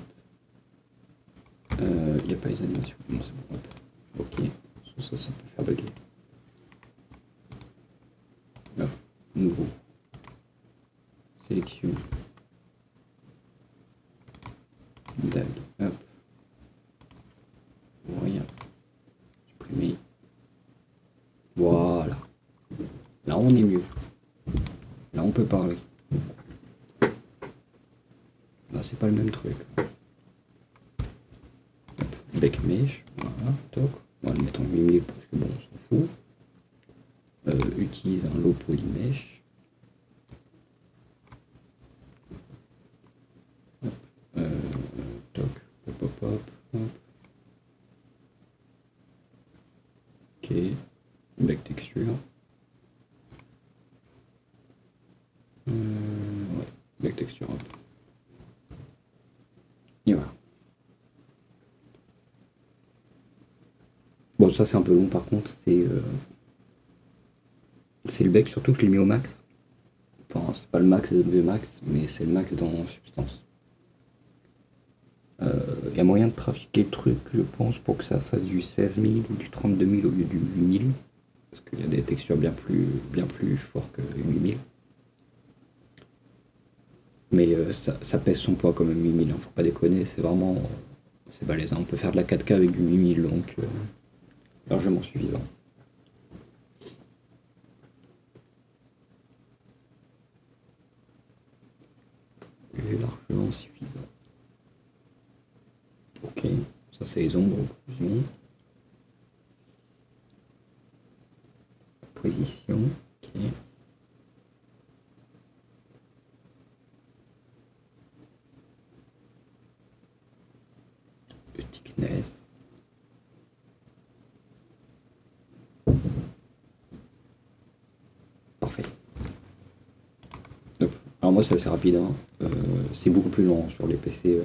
Il n'y a pas les animations. Non, c'est bon. Hop. Ok. Ça peut faire bugger. Hop. Nouveau. Sélection. Dague. Hop. Rien. Supprimer. Voilà. Là, on est mieux. Là, on peut parler. Là, c'est pas le même truc. Bec mèche, voilà, toc. On va le mettre en 8000 parce que bon, on s'en fout. Utilise un low poly mesh. Hop, toc, hop. Ok, bec texture. Ouais, bec texture, hop. Et voilà. Bon, ça c'est un peu long par contre, c'est le bec surtout que je l'ai mis au max. Enfin, c'est pas le max de max, mais c'est le max dans substance. Il y a moyen de trafiquer le truc, je pense, pour que ça fasse du 16 000 ou du 32 000 au lieu du 8 000. parce qu'il y a des textures bien plus fortes que 8000. Mais ça pèse son poids quand même 8000, hein, faut pas déconner, c'est balèze, hein. On peut faire de la 4K avec du 8000, donc largement suffisant. Et largement suffisant. Ok, ça c'est les ombres, occlusion. Position, ok. Le thickness. Parfait. Hop. Alors moi c'est assez rapide, hein. C'est beaucoup plus lent sur les PC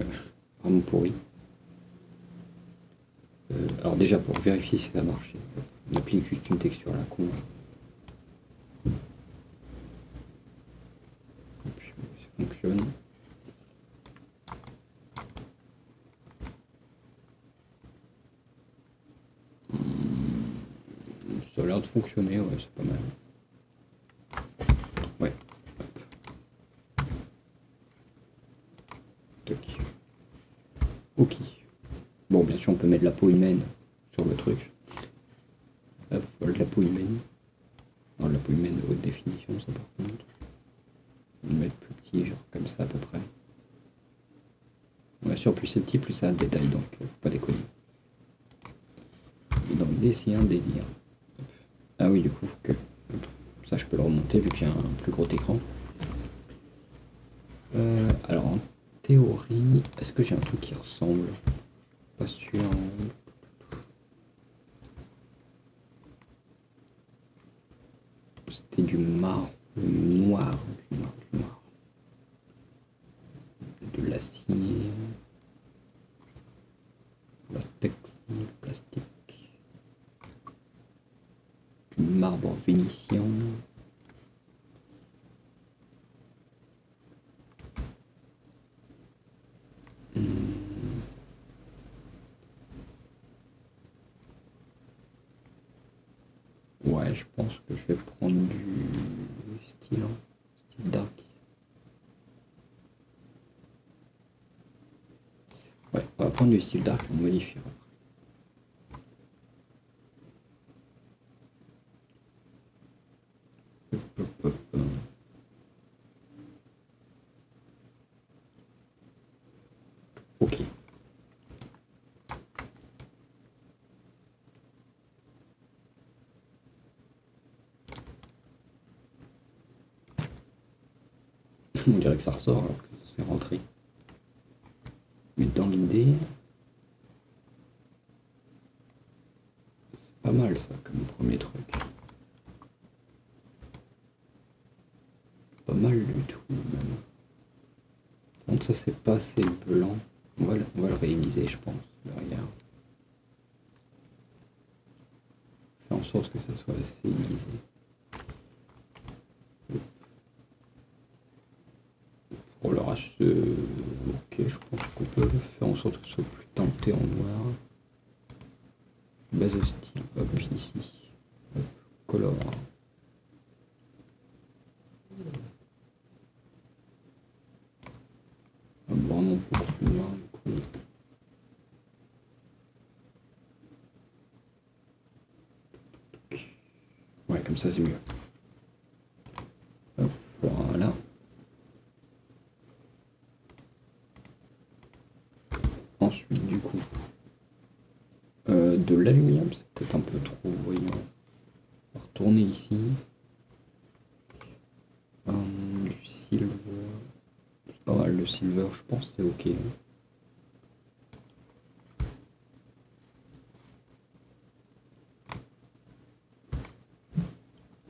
vraiment pourris. Alors déjà pour vérifier si ça marche, on applique juste une texture à la con. Et puis ça fonctionne. Ça a l'air de fonctionner, ouais, c'est pas mal. Ouais. Hop. Ok. Bon, bien sûr, on peut mettre de la peau humaine sur le truc. Hop, voilà, de la peau humaine. Alors, la peau humaine de haute définition, ça par contre. On va mettre plus petit, genre comme ça à peu près. Bien sûr, plus c'est petit, plus ça a de détail, donc faut pas déconner. Et dans l'idée, c'est un délire. Ah oui, du coup, faut que. Ça, je peux le remonter vu que j'ai un plus gros écran. Alors, en théorie, est-ce que j'ai un truc qui ressemble? Pas sûr. C'était du marbre noir, du noir. De l'acier. Latex, plastique. Du marbre vénitien. Ouais, je pense que je vais prendre du style dark. Ouais, on va prendre du style dark, on modifiera. Ok. On dirait que ça ressort alors que c'est rentré. Mais dans l'idée, c'est pas mal ça comme premier truc. Pas mal du tout même. Par contre ça c'est pas assez blanc. On va le réviser je pense. Regarde. Faire en sorte que ça soit assez lisé. Pour le reste, ok, je pense qu'on peut faire en sorte que ce soit plus teinté en noir. Base de style, hop, ici. Hop, color. Hop, vraiment beaucoup plus noir du coup. Ouais, comme ça c'est mieux. Hop, voilà. Ensuite, du coup, de l'aluminium, c'est peut-être un peu trop voyant. On va retourner ici. Du silver. C'est pas mal le silver, je pense c'est ok.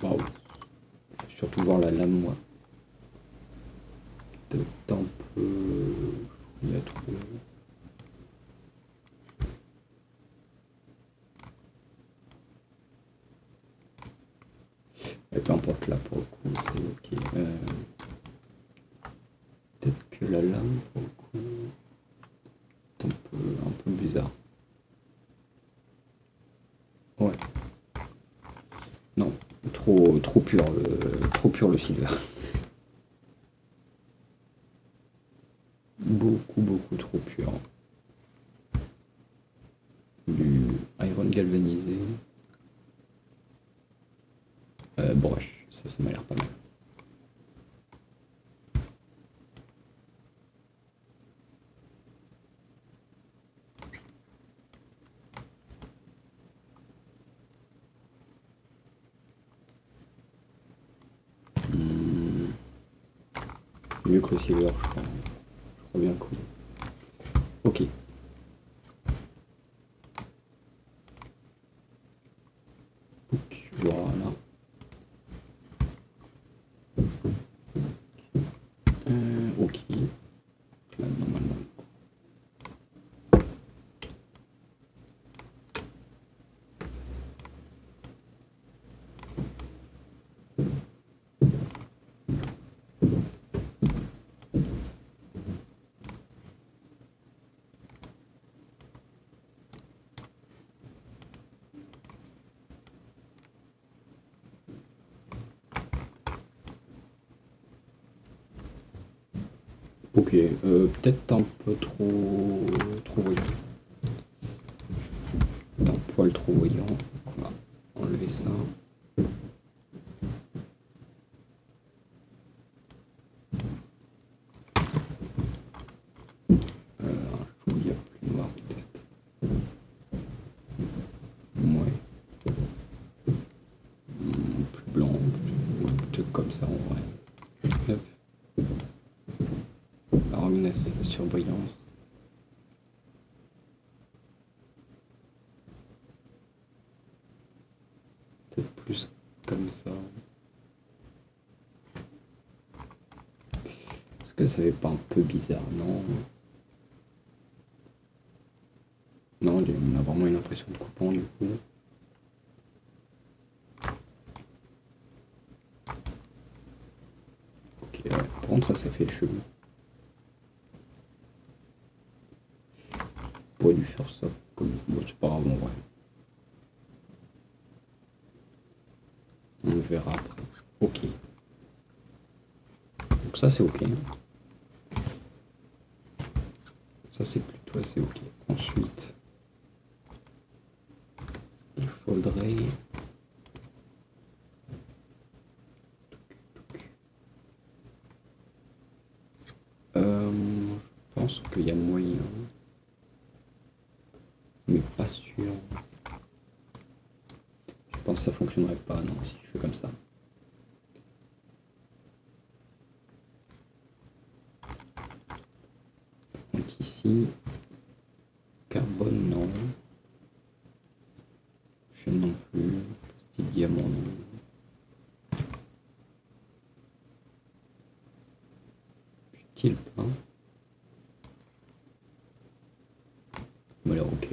Waouh. Je vais surtout voir la lame, moi. Peut-être un peu. Il y a trop. Et peu importe là pour le coup, c'est ok. Peut-être que la lame pour le coup est un peu bizarre. Ouais. trop pur le silver. Beaucoup trop pur. Du iron galvanisé. Brush, ça m'a l'air pas mal. Mieux que le silver, je crois bien cool. Ok. Voilà. Ok. Là, normalement. Ok, peut-être un peu trop voyant. Un poil trop voyant. On va enlever ça. Je trouve qu'il y a plus noir peut-être. Ouais. Plus blanc, peut-être comme ça en vrai. Hop. La luminescence, la surbrillance. Peut-être plus comme ça. Est-ce que ça fait pas un peu bizarre? Non. Non, on a vraiment une impression de coupant du coup. Ok, ouais. Par contre ça fait chelou. On pourrait lui faire ça comme... Bon, c'est pas grave en vrai. On le verra après. Ok. Donc ça c'est ok. Ça c'est plutôt assez ok. Ensuite, il faudrait... Je pense qu'il y a moyen. Mais pas sûr. Je pense que ça fonctionnerait pas, non, si je fais comme ça. Donc ici, carbone non. Chaîne non plus. Plastique diamant non. Utile pas. M'a l'air ok.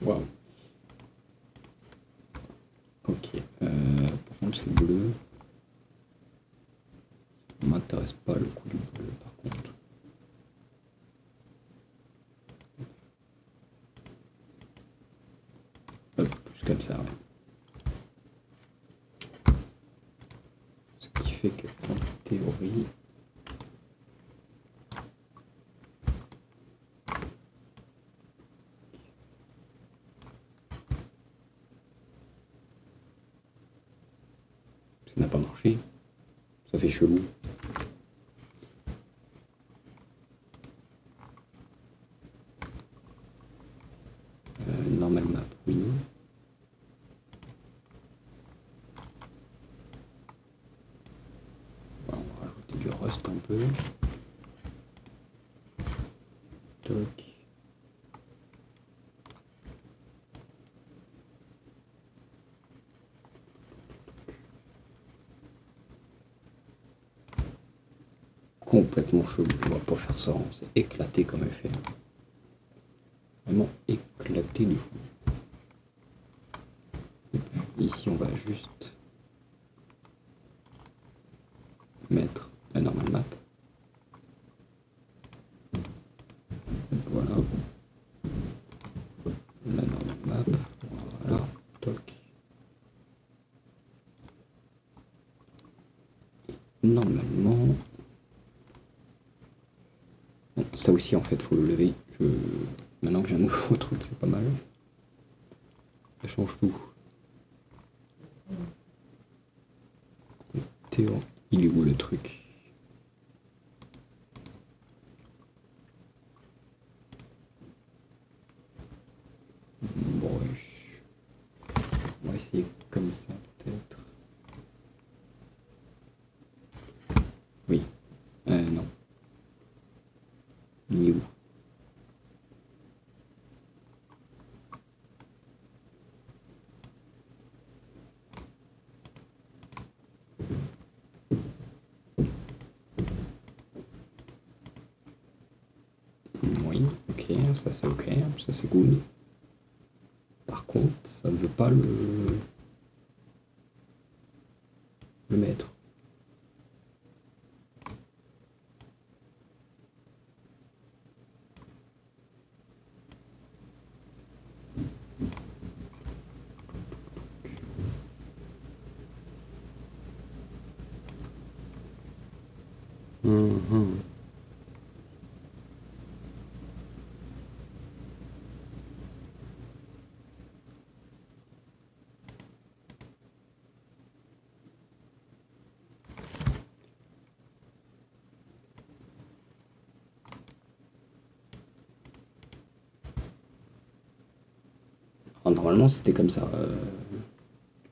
Waouh. Ok. Par contre c'est bleu. Ça m'intéresse pas le coup du bleu par contre. Hop, plus comme ça, ouais. Ce qui fait que en théorie. Ça n'a pas marché. Ça fait chelou. Normal map, oui. Bon, on va rajouter du rust un peu. Toc. Complètement chelou, on va pas faire ça, c'est éclaté comme effet. Vraiment éclaté du fou. Ici on va juste mettre la normal map. ça aussi en fait, faut le lever. Maintenant que j'ai un nouveau truc, c'est pas mal. Ça change tout. Théo, il est où le truc? Bon, on va essayer comme ça peut-être. Oui. Non. Il est où? Oui, ok, ça c'est ok, ça c'est cool. Par contre, ça ne veut pas le mettre. Ah, normalement c'était comme ça.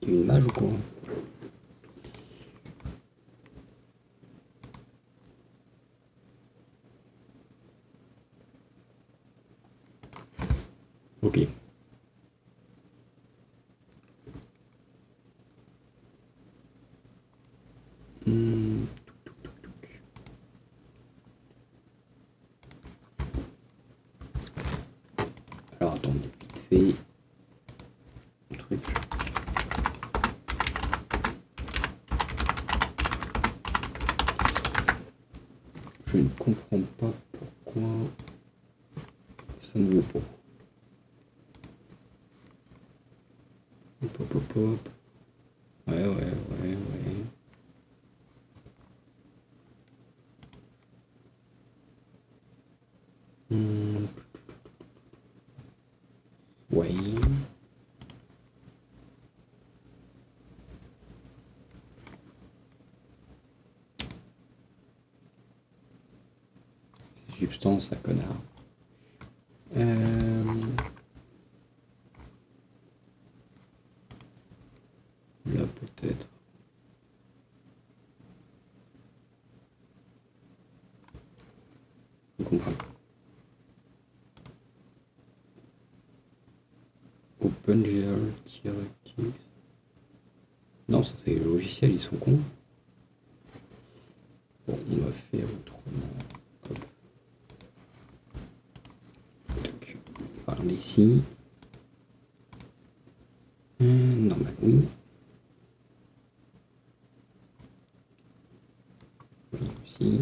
Il y a une image ou quoi? Ok. Alors attendez, vite fait. Un truc. Je ne comprends pas pourquoi ça ne veut pas. Hop hop hop hop. Ouais. Ouais. Substance à connard. Là peut-être. Je comprends. OpenGL-X. Non, ça c'est les logiciels, ils sont cons. Bon, on va faire autrement. Hop. Donc, par ici. Normal, oui. Oui, aussi.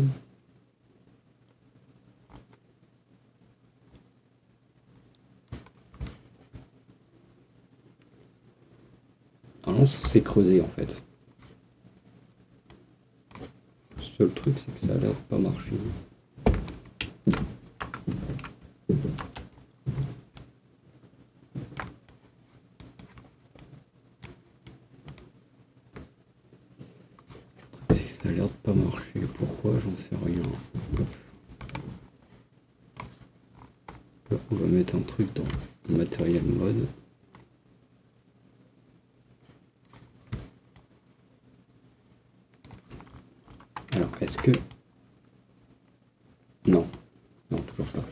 Alors, ça s'est creusé en fait. Le seul truc, c'est que ça a l'air de pas marcher. Ça a l'air de pas marcher. Pourquoi? J'en sais rien. Là, on va mettre un truc dans matériel mode. Alors, est-ce que... Non. Non, toujours pas.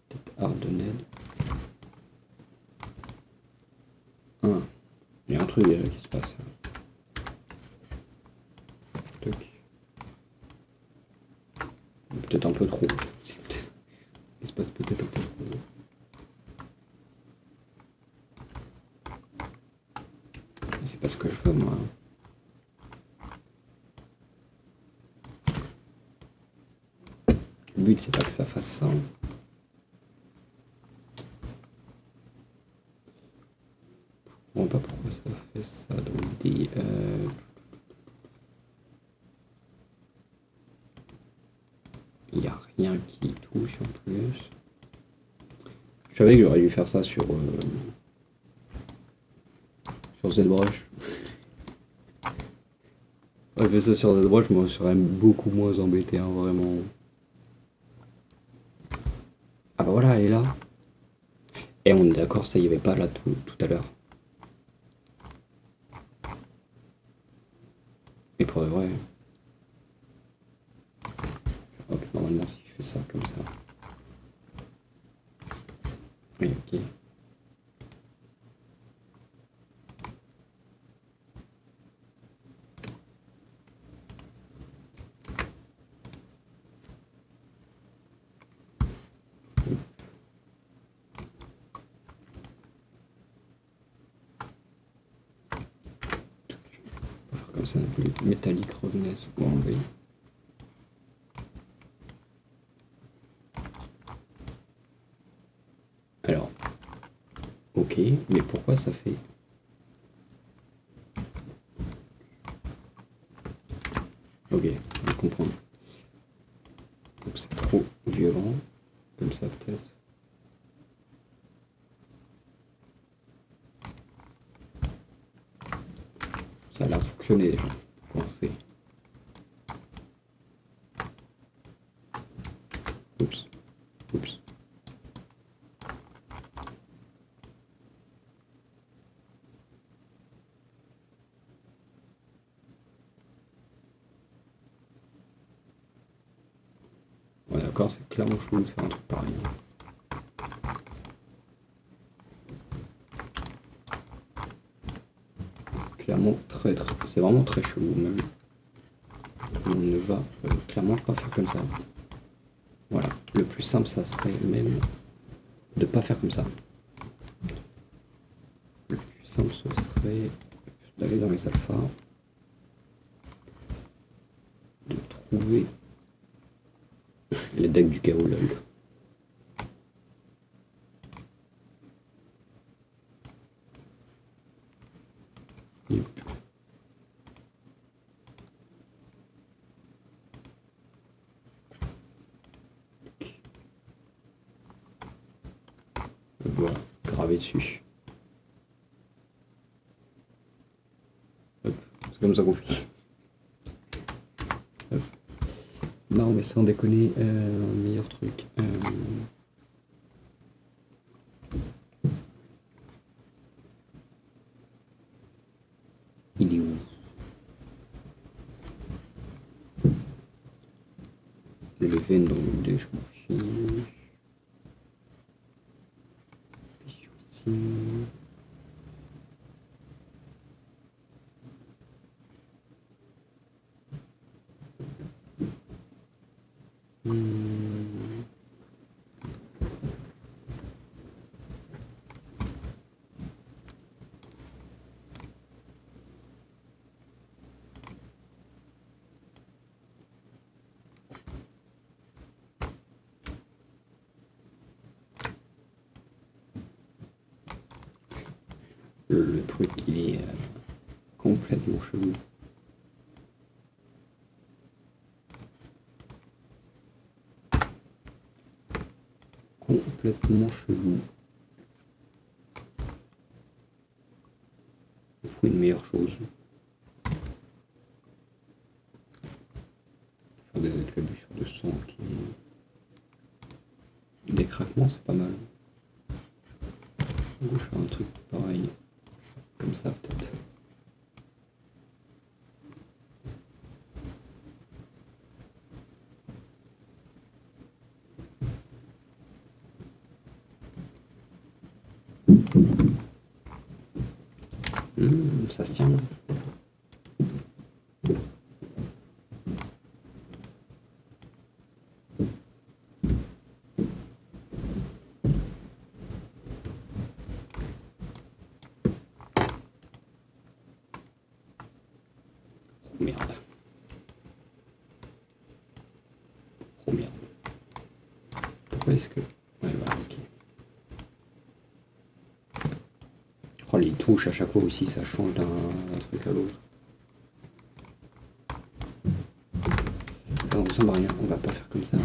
Peut-être Hardened. Il y a un truc déjà qui se passe. Peut-être un peu trop. Il se passe peut-être un peu trop. C'est pas ce que je veux moi. Le but c'est pas que ça fasse ça. Je comprends pas pourquoi ça fait ça. Donc des... Il n'y a rien qui touche en plus. Je savais que j'aurais dû faire ça sur ZBrush. J'aurais fait ça sur ZBrush, je me serais beaucoup moins embêté, hein, vraiment. Ah bah voilà, elle est là. Et on est d'accord, ça y avait pas là tout à l'heure. Et pour de vrai. Hop, normalement si je fais ça comme ça. Oui, ok. Comme ça, le métallique revenait ce qu'on enlevé. Alors, ok, mais pourquoi ça fait... Ok, je vais comprendre. Donc c'est trop violent, comme ça peut-être. Ça a l'air de fonctionner déjà, pensez. Oups, oups. Ouais d'accord, c'est clairement chelou de faire un truc pareil. Clairement c'est vraiment très chelou même. On ne va clairement pas faire comme ça. Voilà, le plus simple ça serait même de pas faire comme ça. Le plus simple ce serait d'aller dans les alphas, de trouver les decks du chaos lol. Yep. Voilà, gravé dessus. Hop, c'est comme ça qu'on fait. Hop. Non mais sans déconner, un meilleur truc. Il est où? Le veine dans le dé, je m'en fiche. Ici. Le truc il est complètement chelou. Complètement chelou. Il faut une meilleure chose. Faire des éclaboussures de sang qui... Des craquements c'est pas mal. On va faire un truc pareil. Comme ça peut-être. Ça se tient. Oh merde. Oh merde. Pourquoi est-ce que... Ouais, voilà, ok. Oh, les touches à chaque fois aussi, ça change d'un truc à l'autre. Ça ne ressemble à rien, on va pas faire comme ça.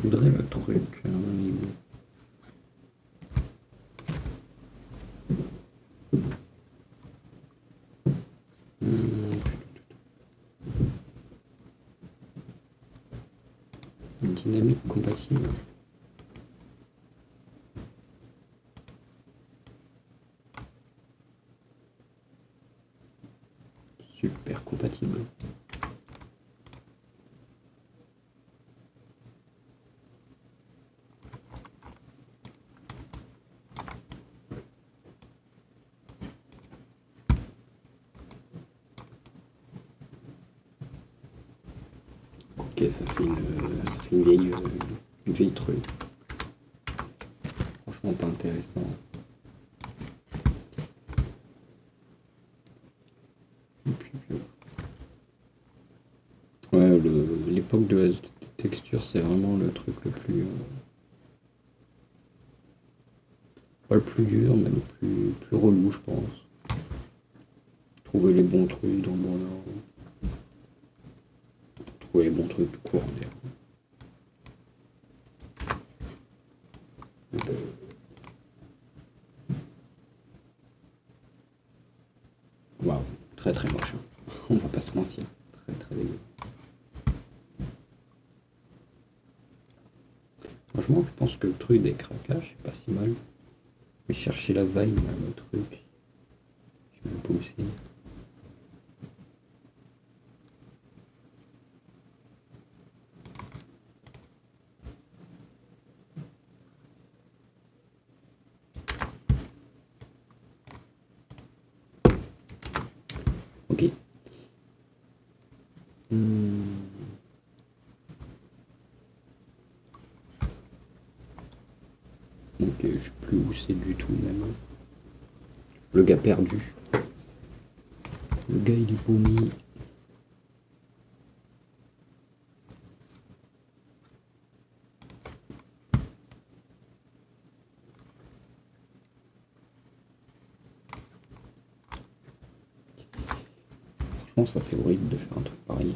voudrais le truc. Il est où? Dynamique compatible. Super compatible. Ok, ça fait une vieille truc. Franchement pas intéressant. Ouais, l'époque de la texture, c'est vraiment le truc le plus... pas le plus dur, mais le plus relou, je pense. Trouver les bons trucs dans le bon ordre. Trouver les bons trucs tout court, d'ailleurs. Waouh, très très moche. Hein. On va pas se mentir, très très dégueu. Franchement, je pense que le truc des craquages, c'est pas si mal. Mais chercher la vaille, le truc. Je vais pas aussi. Ok. Ok, je sais plus où c'est du tout même. Le gars perdu. Le gars il est paumé. Franchement ça c'est horrible de faire un truc pareil.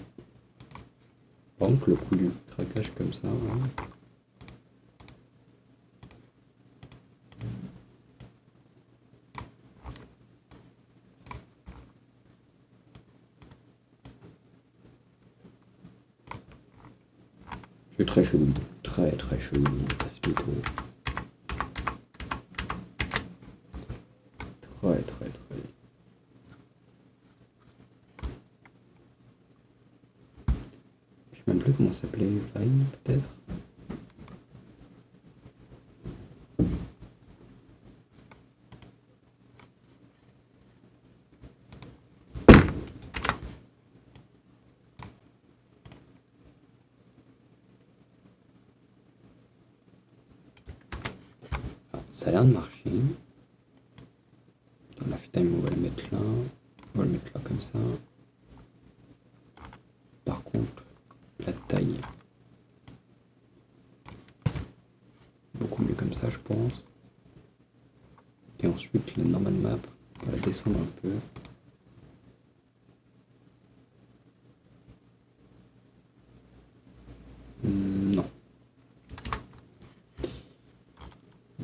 Par contre le coup du craquage comme ça. Hein. C'est très chelou. Très très chelou. Passe trop. Très très très. Je sais même plus comment ça s'appelait. Vine peut-être. Ça a l'air de marcher. Dans la time, on va le mettre là. On va le mettre là comme ça. Par contre, la taille. Beaucoup mieux comme ça, je pense. Et ensuite, la normal map, on va la descendre un peu. Non.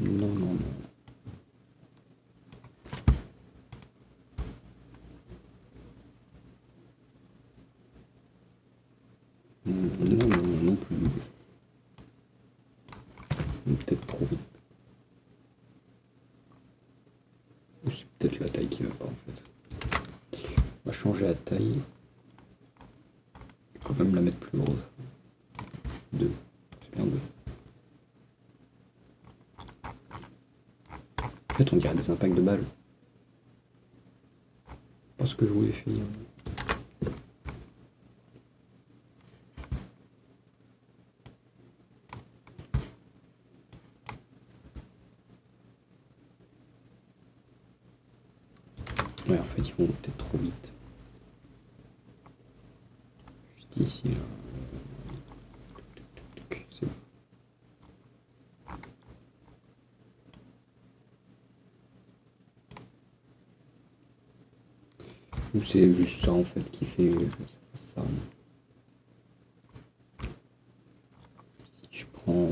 Non, non, non. Non, non, non plus. Peut-être trop vite. Ou c'est peut-être la taille qui va pas en fait. On va changer la taille. Quand même la mettre plus grosse. 2. C'est bien 2. En fait, on dirait des impacts de balles. Pas ce que je voulais faire. Ouais, en fait, ils vont peut-être trop vite. Juste ici, là. C'est bon. Ou c'est juste ça, en fait, qui fait ça. Si je prends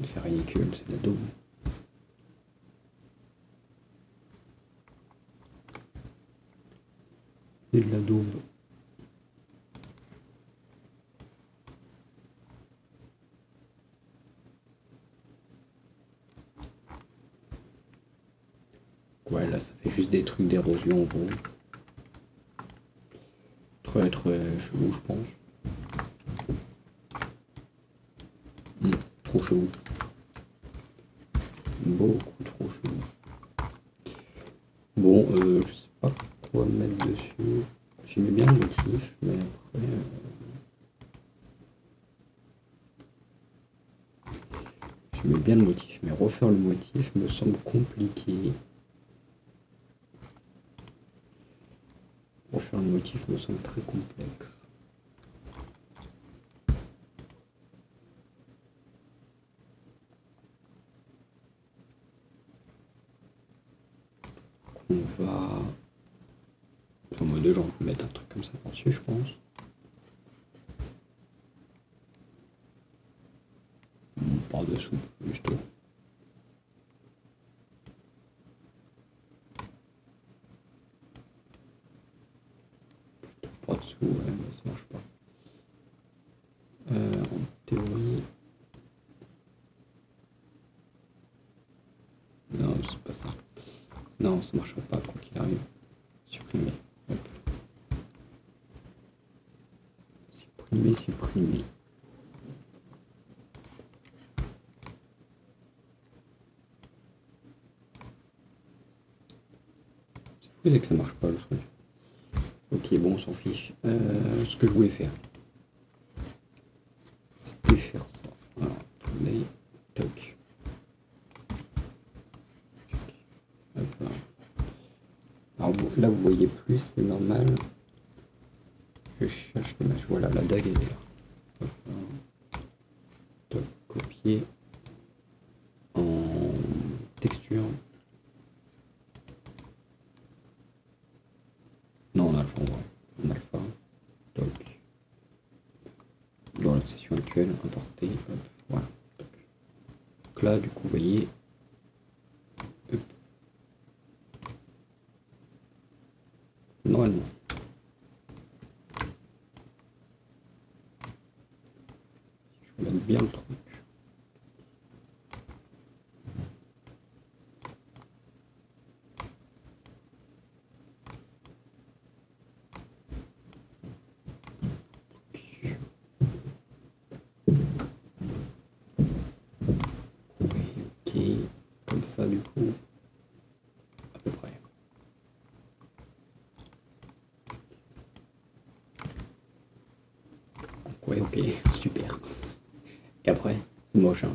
C'est ridicule, c'est de la daube. C'est de la daube. Ouais, là ça fait juste des trucs d'érosion en gros. Très chelou, je pense. Trop chelou. Beaucoup trop chelou. Bon, je sais pas quoi mettre dessus. J'aimais bien le motif, mais après. J'aimais bien le motif, mais refaire le motif me semble compliqué. Refaire le motif me semble très complexe. On va. En mode déjà, on peut mettre un truc comme ça par-dessus, je pense. Par-dessous, juste. Par-dessous, ouais, mais ça marche pas. En théorie. Non, c'est pas ça. Non, ça marchera pas, quoi qu'il arrive. Supprimer. Hop. Supprimer. C'est fou, c'est que ça marche pas le truc. Ok, bon, on s'en fiche. Ce que je voulais faire, c'était faire ça. Voilà, tourner, toc. Hop là. Alors là, vous voyez plus, c'est normal. Je cherche l'image. Voilà, la dague est là. Hop là. Toc, copier. En texture. Non, en alpha, on va. En alpha. Toc. Dans la session actuelle, importer. Hop, voilà. Toc. Donc là, du coup, vous voyez. Hop. Normalement. Je regarde bien le truc. Comme ça du coup, à peu près. Ouais, ok, super. Et après, c'est moche, hein.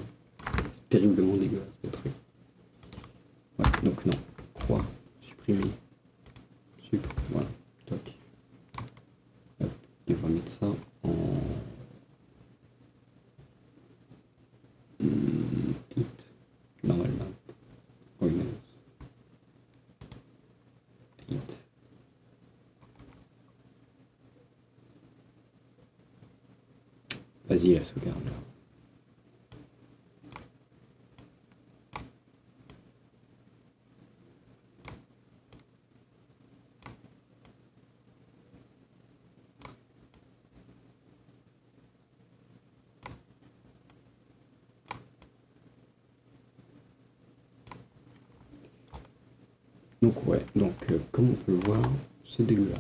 C'est terriblement dégueulasse le truc. Ouais, donc non. Croix, supprimer. Voilà, toc. Hop, et on va mettre ça en hit, normalement. Windows. Hit. Vas-y, la sauvegarde là. Donc ouais, donc comme on peut le voir, c'est dégueulasse.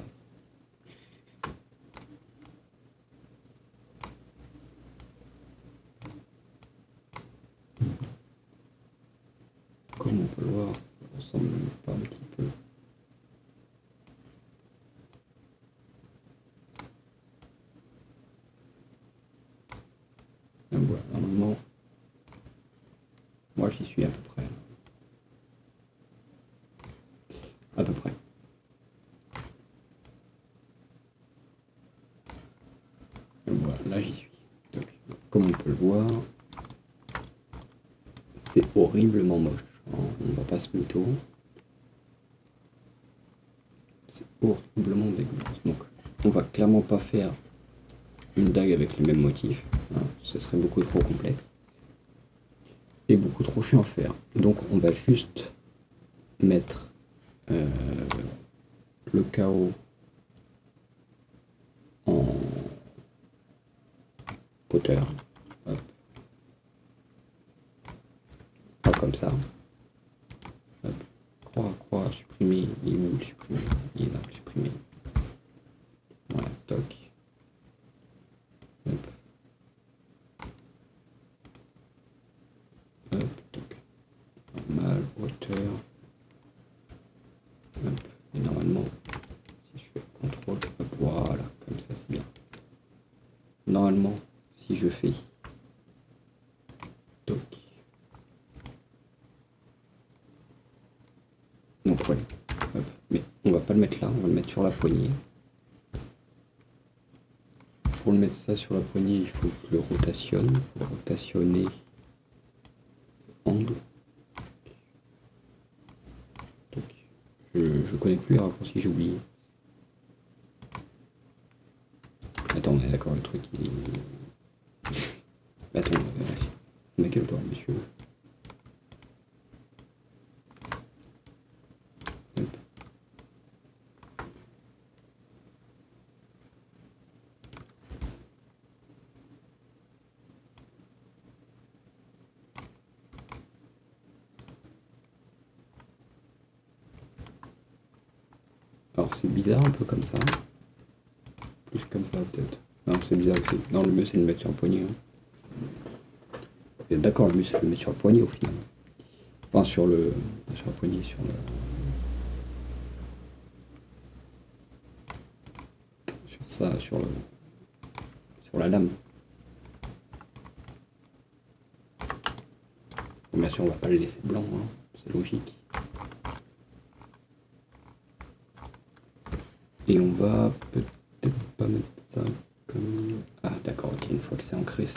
Comme on peut le voir, ça ressemble même pas un petit peu. Donc voilà, normalement, moi j'y suis à peu près. À peu près. Donc voilà, là j'y suis. Donc, comme on peut le voir, c'est horriblement moche. On va pas se mytho. C'est horriblement dégueulasse. Donc on va clairement pas faire une dague avec les mêmes motifs. Hein, ce serait beaucoup trop complexe. est beaucoup trop chiant à faire. Donc on va juste mettre le chaos en hauteur. Hop. Pas comme ça. Hop. Croix, supprimer. Il est où le supprimer? Il est là, supprimer. Voilà, toc. Hop. Hop, toc. Normal, hauteur. Hop. Et normalement, si je fais contrôle, hop, voilà, comme ça c'est bien. Normalement, si je fais toc. Donc ouais. Hop. Mais on va pas le mettre là, on va le mettre sur la poignée. Pour le mettre ça sur la poignée, il faut que je le rotationne. Pour rotationner, angle. Je connais plus les raccourcis, j'ai oublié. Attends, on est d'accord, le truc il est... Attends, on a quel temps, monsieur? Hop. Alors c'est bizarre un peu comme ça. Plus comme ça peut-être. Non, c'est bizarre aussi. Non, le mieux c'est de le mettre sur le poignet. Hein. D'accord, le mieux c'est de le mettre sur le poignet au final. Enfin sur le poignet, sur ça, sur la lame. Bien sûr on va pas le laisser blanc, hein. C'est logique. Et on va peut-être pas mettre ça comme... Ah d'accord, ok, une fois que c'est ancré,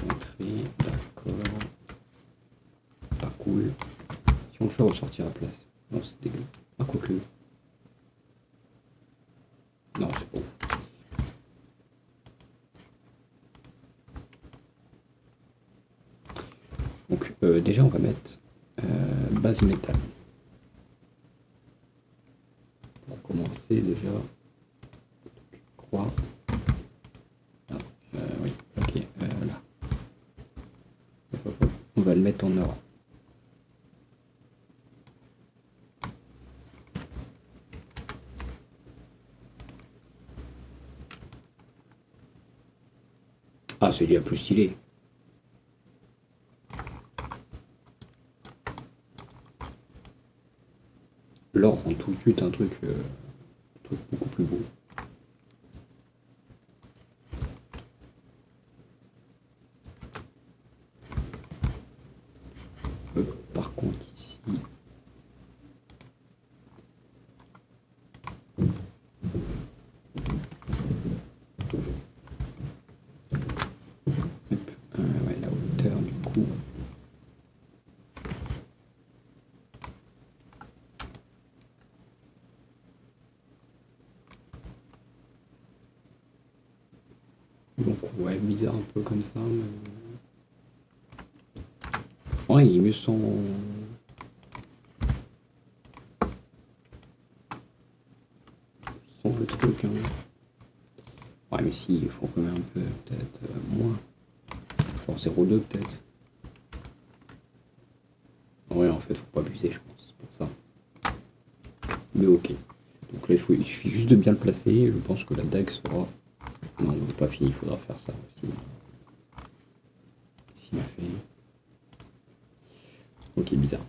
d'accord. Pas cool. Si on le fait ressortir à place. Non, c'est dégueu. Ah, quoique. Non, c'est pas ouf. Donc déjà on va mettre base métal. Pour commencer déjà, croix. Ah, oui, ok, là. On va le mettre en or. Ah, c'est déjà plus stylé. L'or rend tout de suite un truc beaucoup plus beau. Par contre ici, ouais, la hauteur du coup. Donc ouais, bizarre un peu comme ça. Mais... Ouais, il est mieux sans... sans le truc. Hein. Ouais, mais si, il faut quand même un peu, peut-être moins. Genre 0,2 peut-être. Ouais, en fait, faut pas abuser, je pense, c'est pour ça. Mais ok. Donc là, il suffit juste de bien le placer. Je pense que la dague sera... Non, c'est pas fini, il faudra faire ça aussi. S'il m'a fait... Ok, bizarre.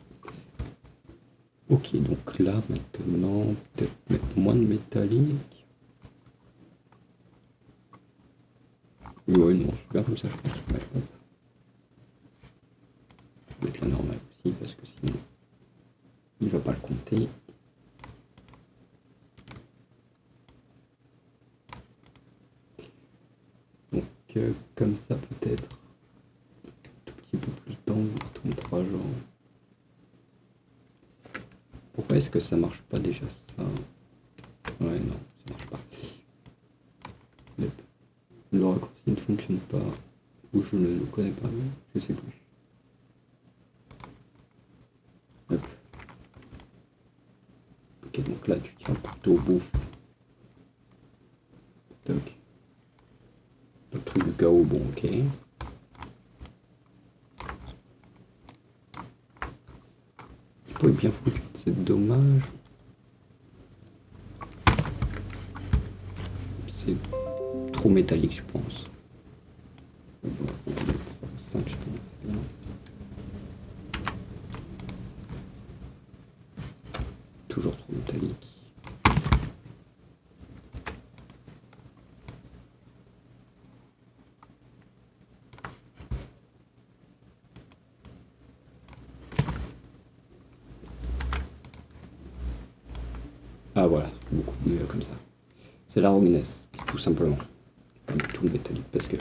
Ok, donc là, maintenant, peut-être mettre moins de métallique. Ouais, non, c'est bien comme ça, je pense. Ouais, hop. Je vais mettre la normale aussi, parce que sinon, il va pas le compter. Donc, comme ça, peut-être. Un tout petit peu plus d'angle, ton 3 genre. Pourquoi est-ce que ça marche pas déjà ça? Ouais, non, ça marche pas. Le raccourci ne fonctionne pas. Ou je ne le connais pas, je sais plus. Ok, donc là tu tiens le couteau au bout. Toc. Le truc du chaos, bon ok. Il peut être bien foutu, c'est dommage. C'est trop métallique je pense. On va mettre ça au 5 je pense. Bien. Toujours trop métallique. Ah voilà, beaucoup mieux comme ça. C'est la Rogness, tout simplement. Pas du tout le métallique parce que...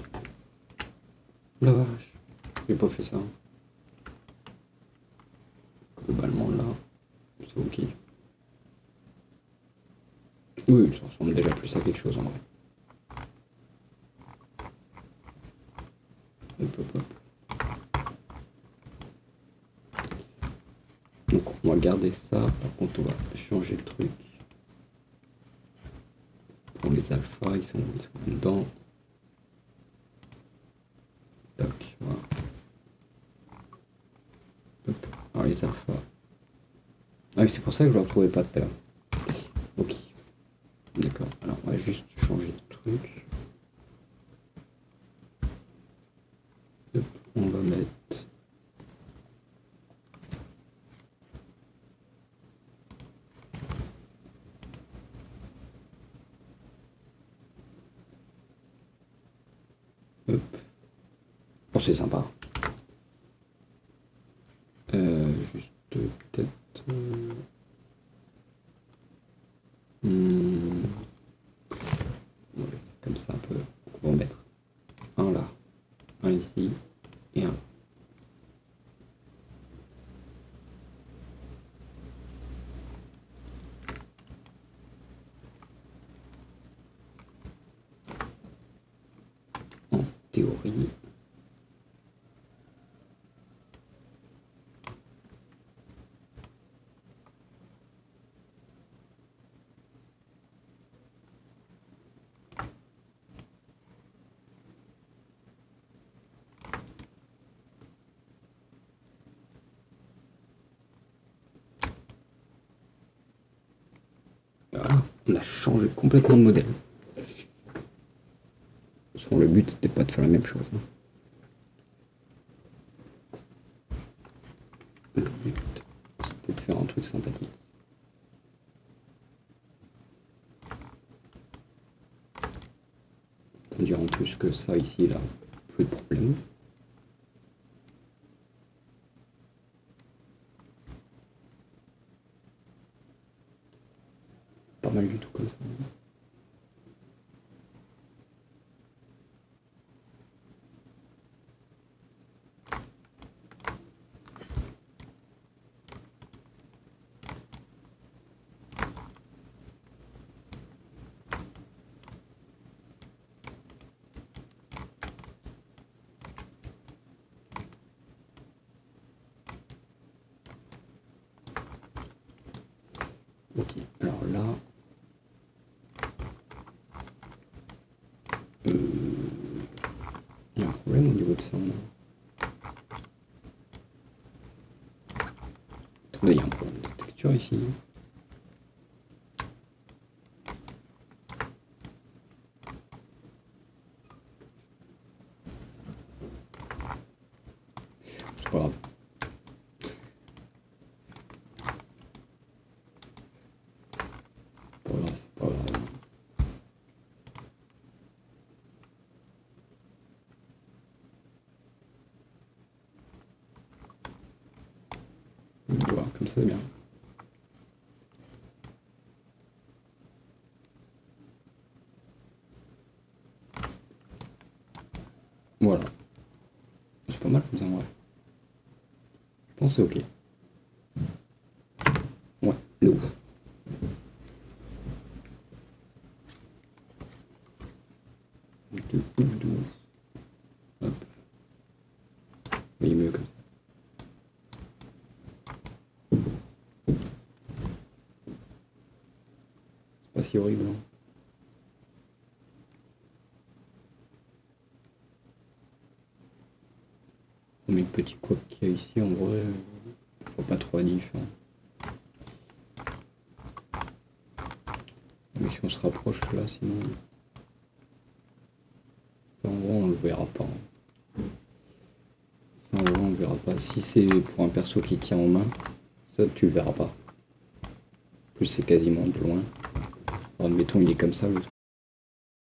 La vache, j'ai pas fait ça. Globalement là, c'est ok. Oui, ça ressemble déjà plus à quelque chose en vrai. Hop, hop, hop. Donc on va garder ça, par contre on va changer le truc. Pour les alphas, ils sont dedans. Tac, voilà. Hop. Alors les alphas. Ah oui, c'est pour ça que je ne le retrouvais pas tout à l'heure. Ok. D'accord. Alors on va juste changer de truc. Hop. On va mettre... Hop. Oh, c'est sympa. Juste peut-être... On va laisser comme ça un peu. On va en mettre un là, un ici et un là. En théorie. Voilà, on a changé complètement de modèle. Bon, le but n'était pas de faire la même chose. Hein. Le but, c'était de faire un truc sympathique. On dirait en plus que ça ici, là, plus de problème. Pas mal du tout comme ça. Ok, alors là, il y a un problème au niveau de ça. Attendez, il y a un problème de texture ici. C'est pas grave. C'est pas grave, c'est pas grave. Voilà, comme ça c'est bien. Voilà. C'est pas mal comme ça, ouais. Je pense que c'est ok. Ouais, le ouf. Hop. Oui, mieux comme ça. si horrible. Hein. Mais le petit couac qu'il y a ici, en vrai, je vois pas trop la différence. Mais si on se rapproche là, sinon... Ça, en vrai, on le verra pas. Hein. Ça, en vrai, on le verra pas. Si c'est pour un perso qui tient en main, ça, tu le verras pas. En plus, c'est quasiment de loin. Alors, admettons, il est comme ça, le truc.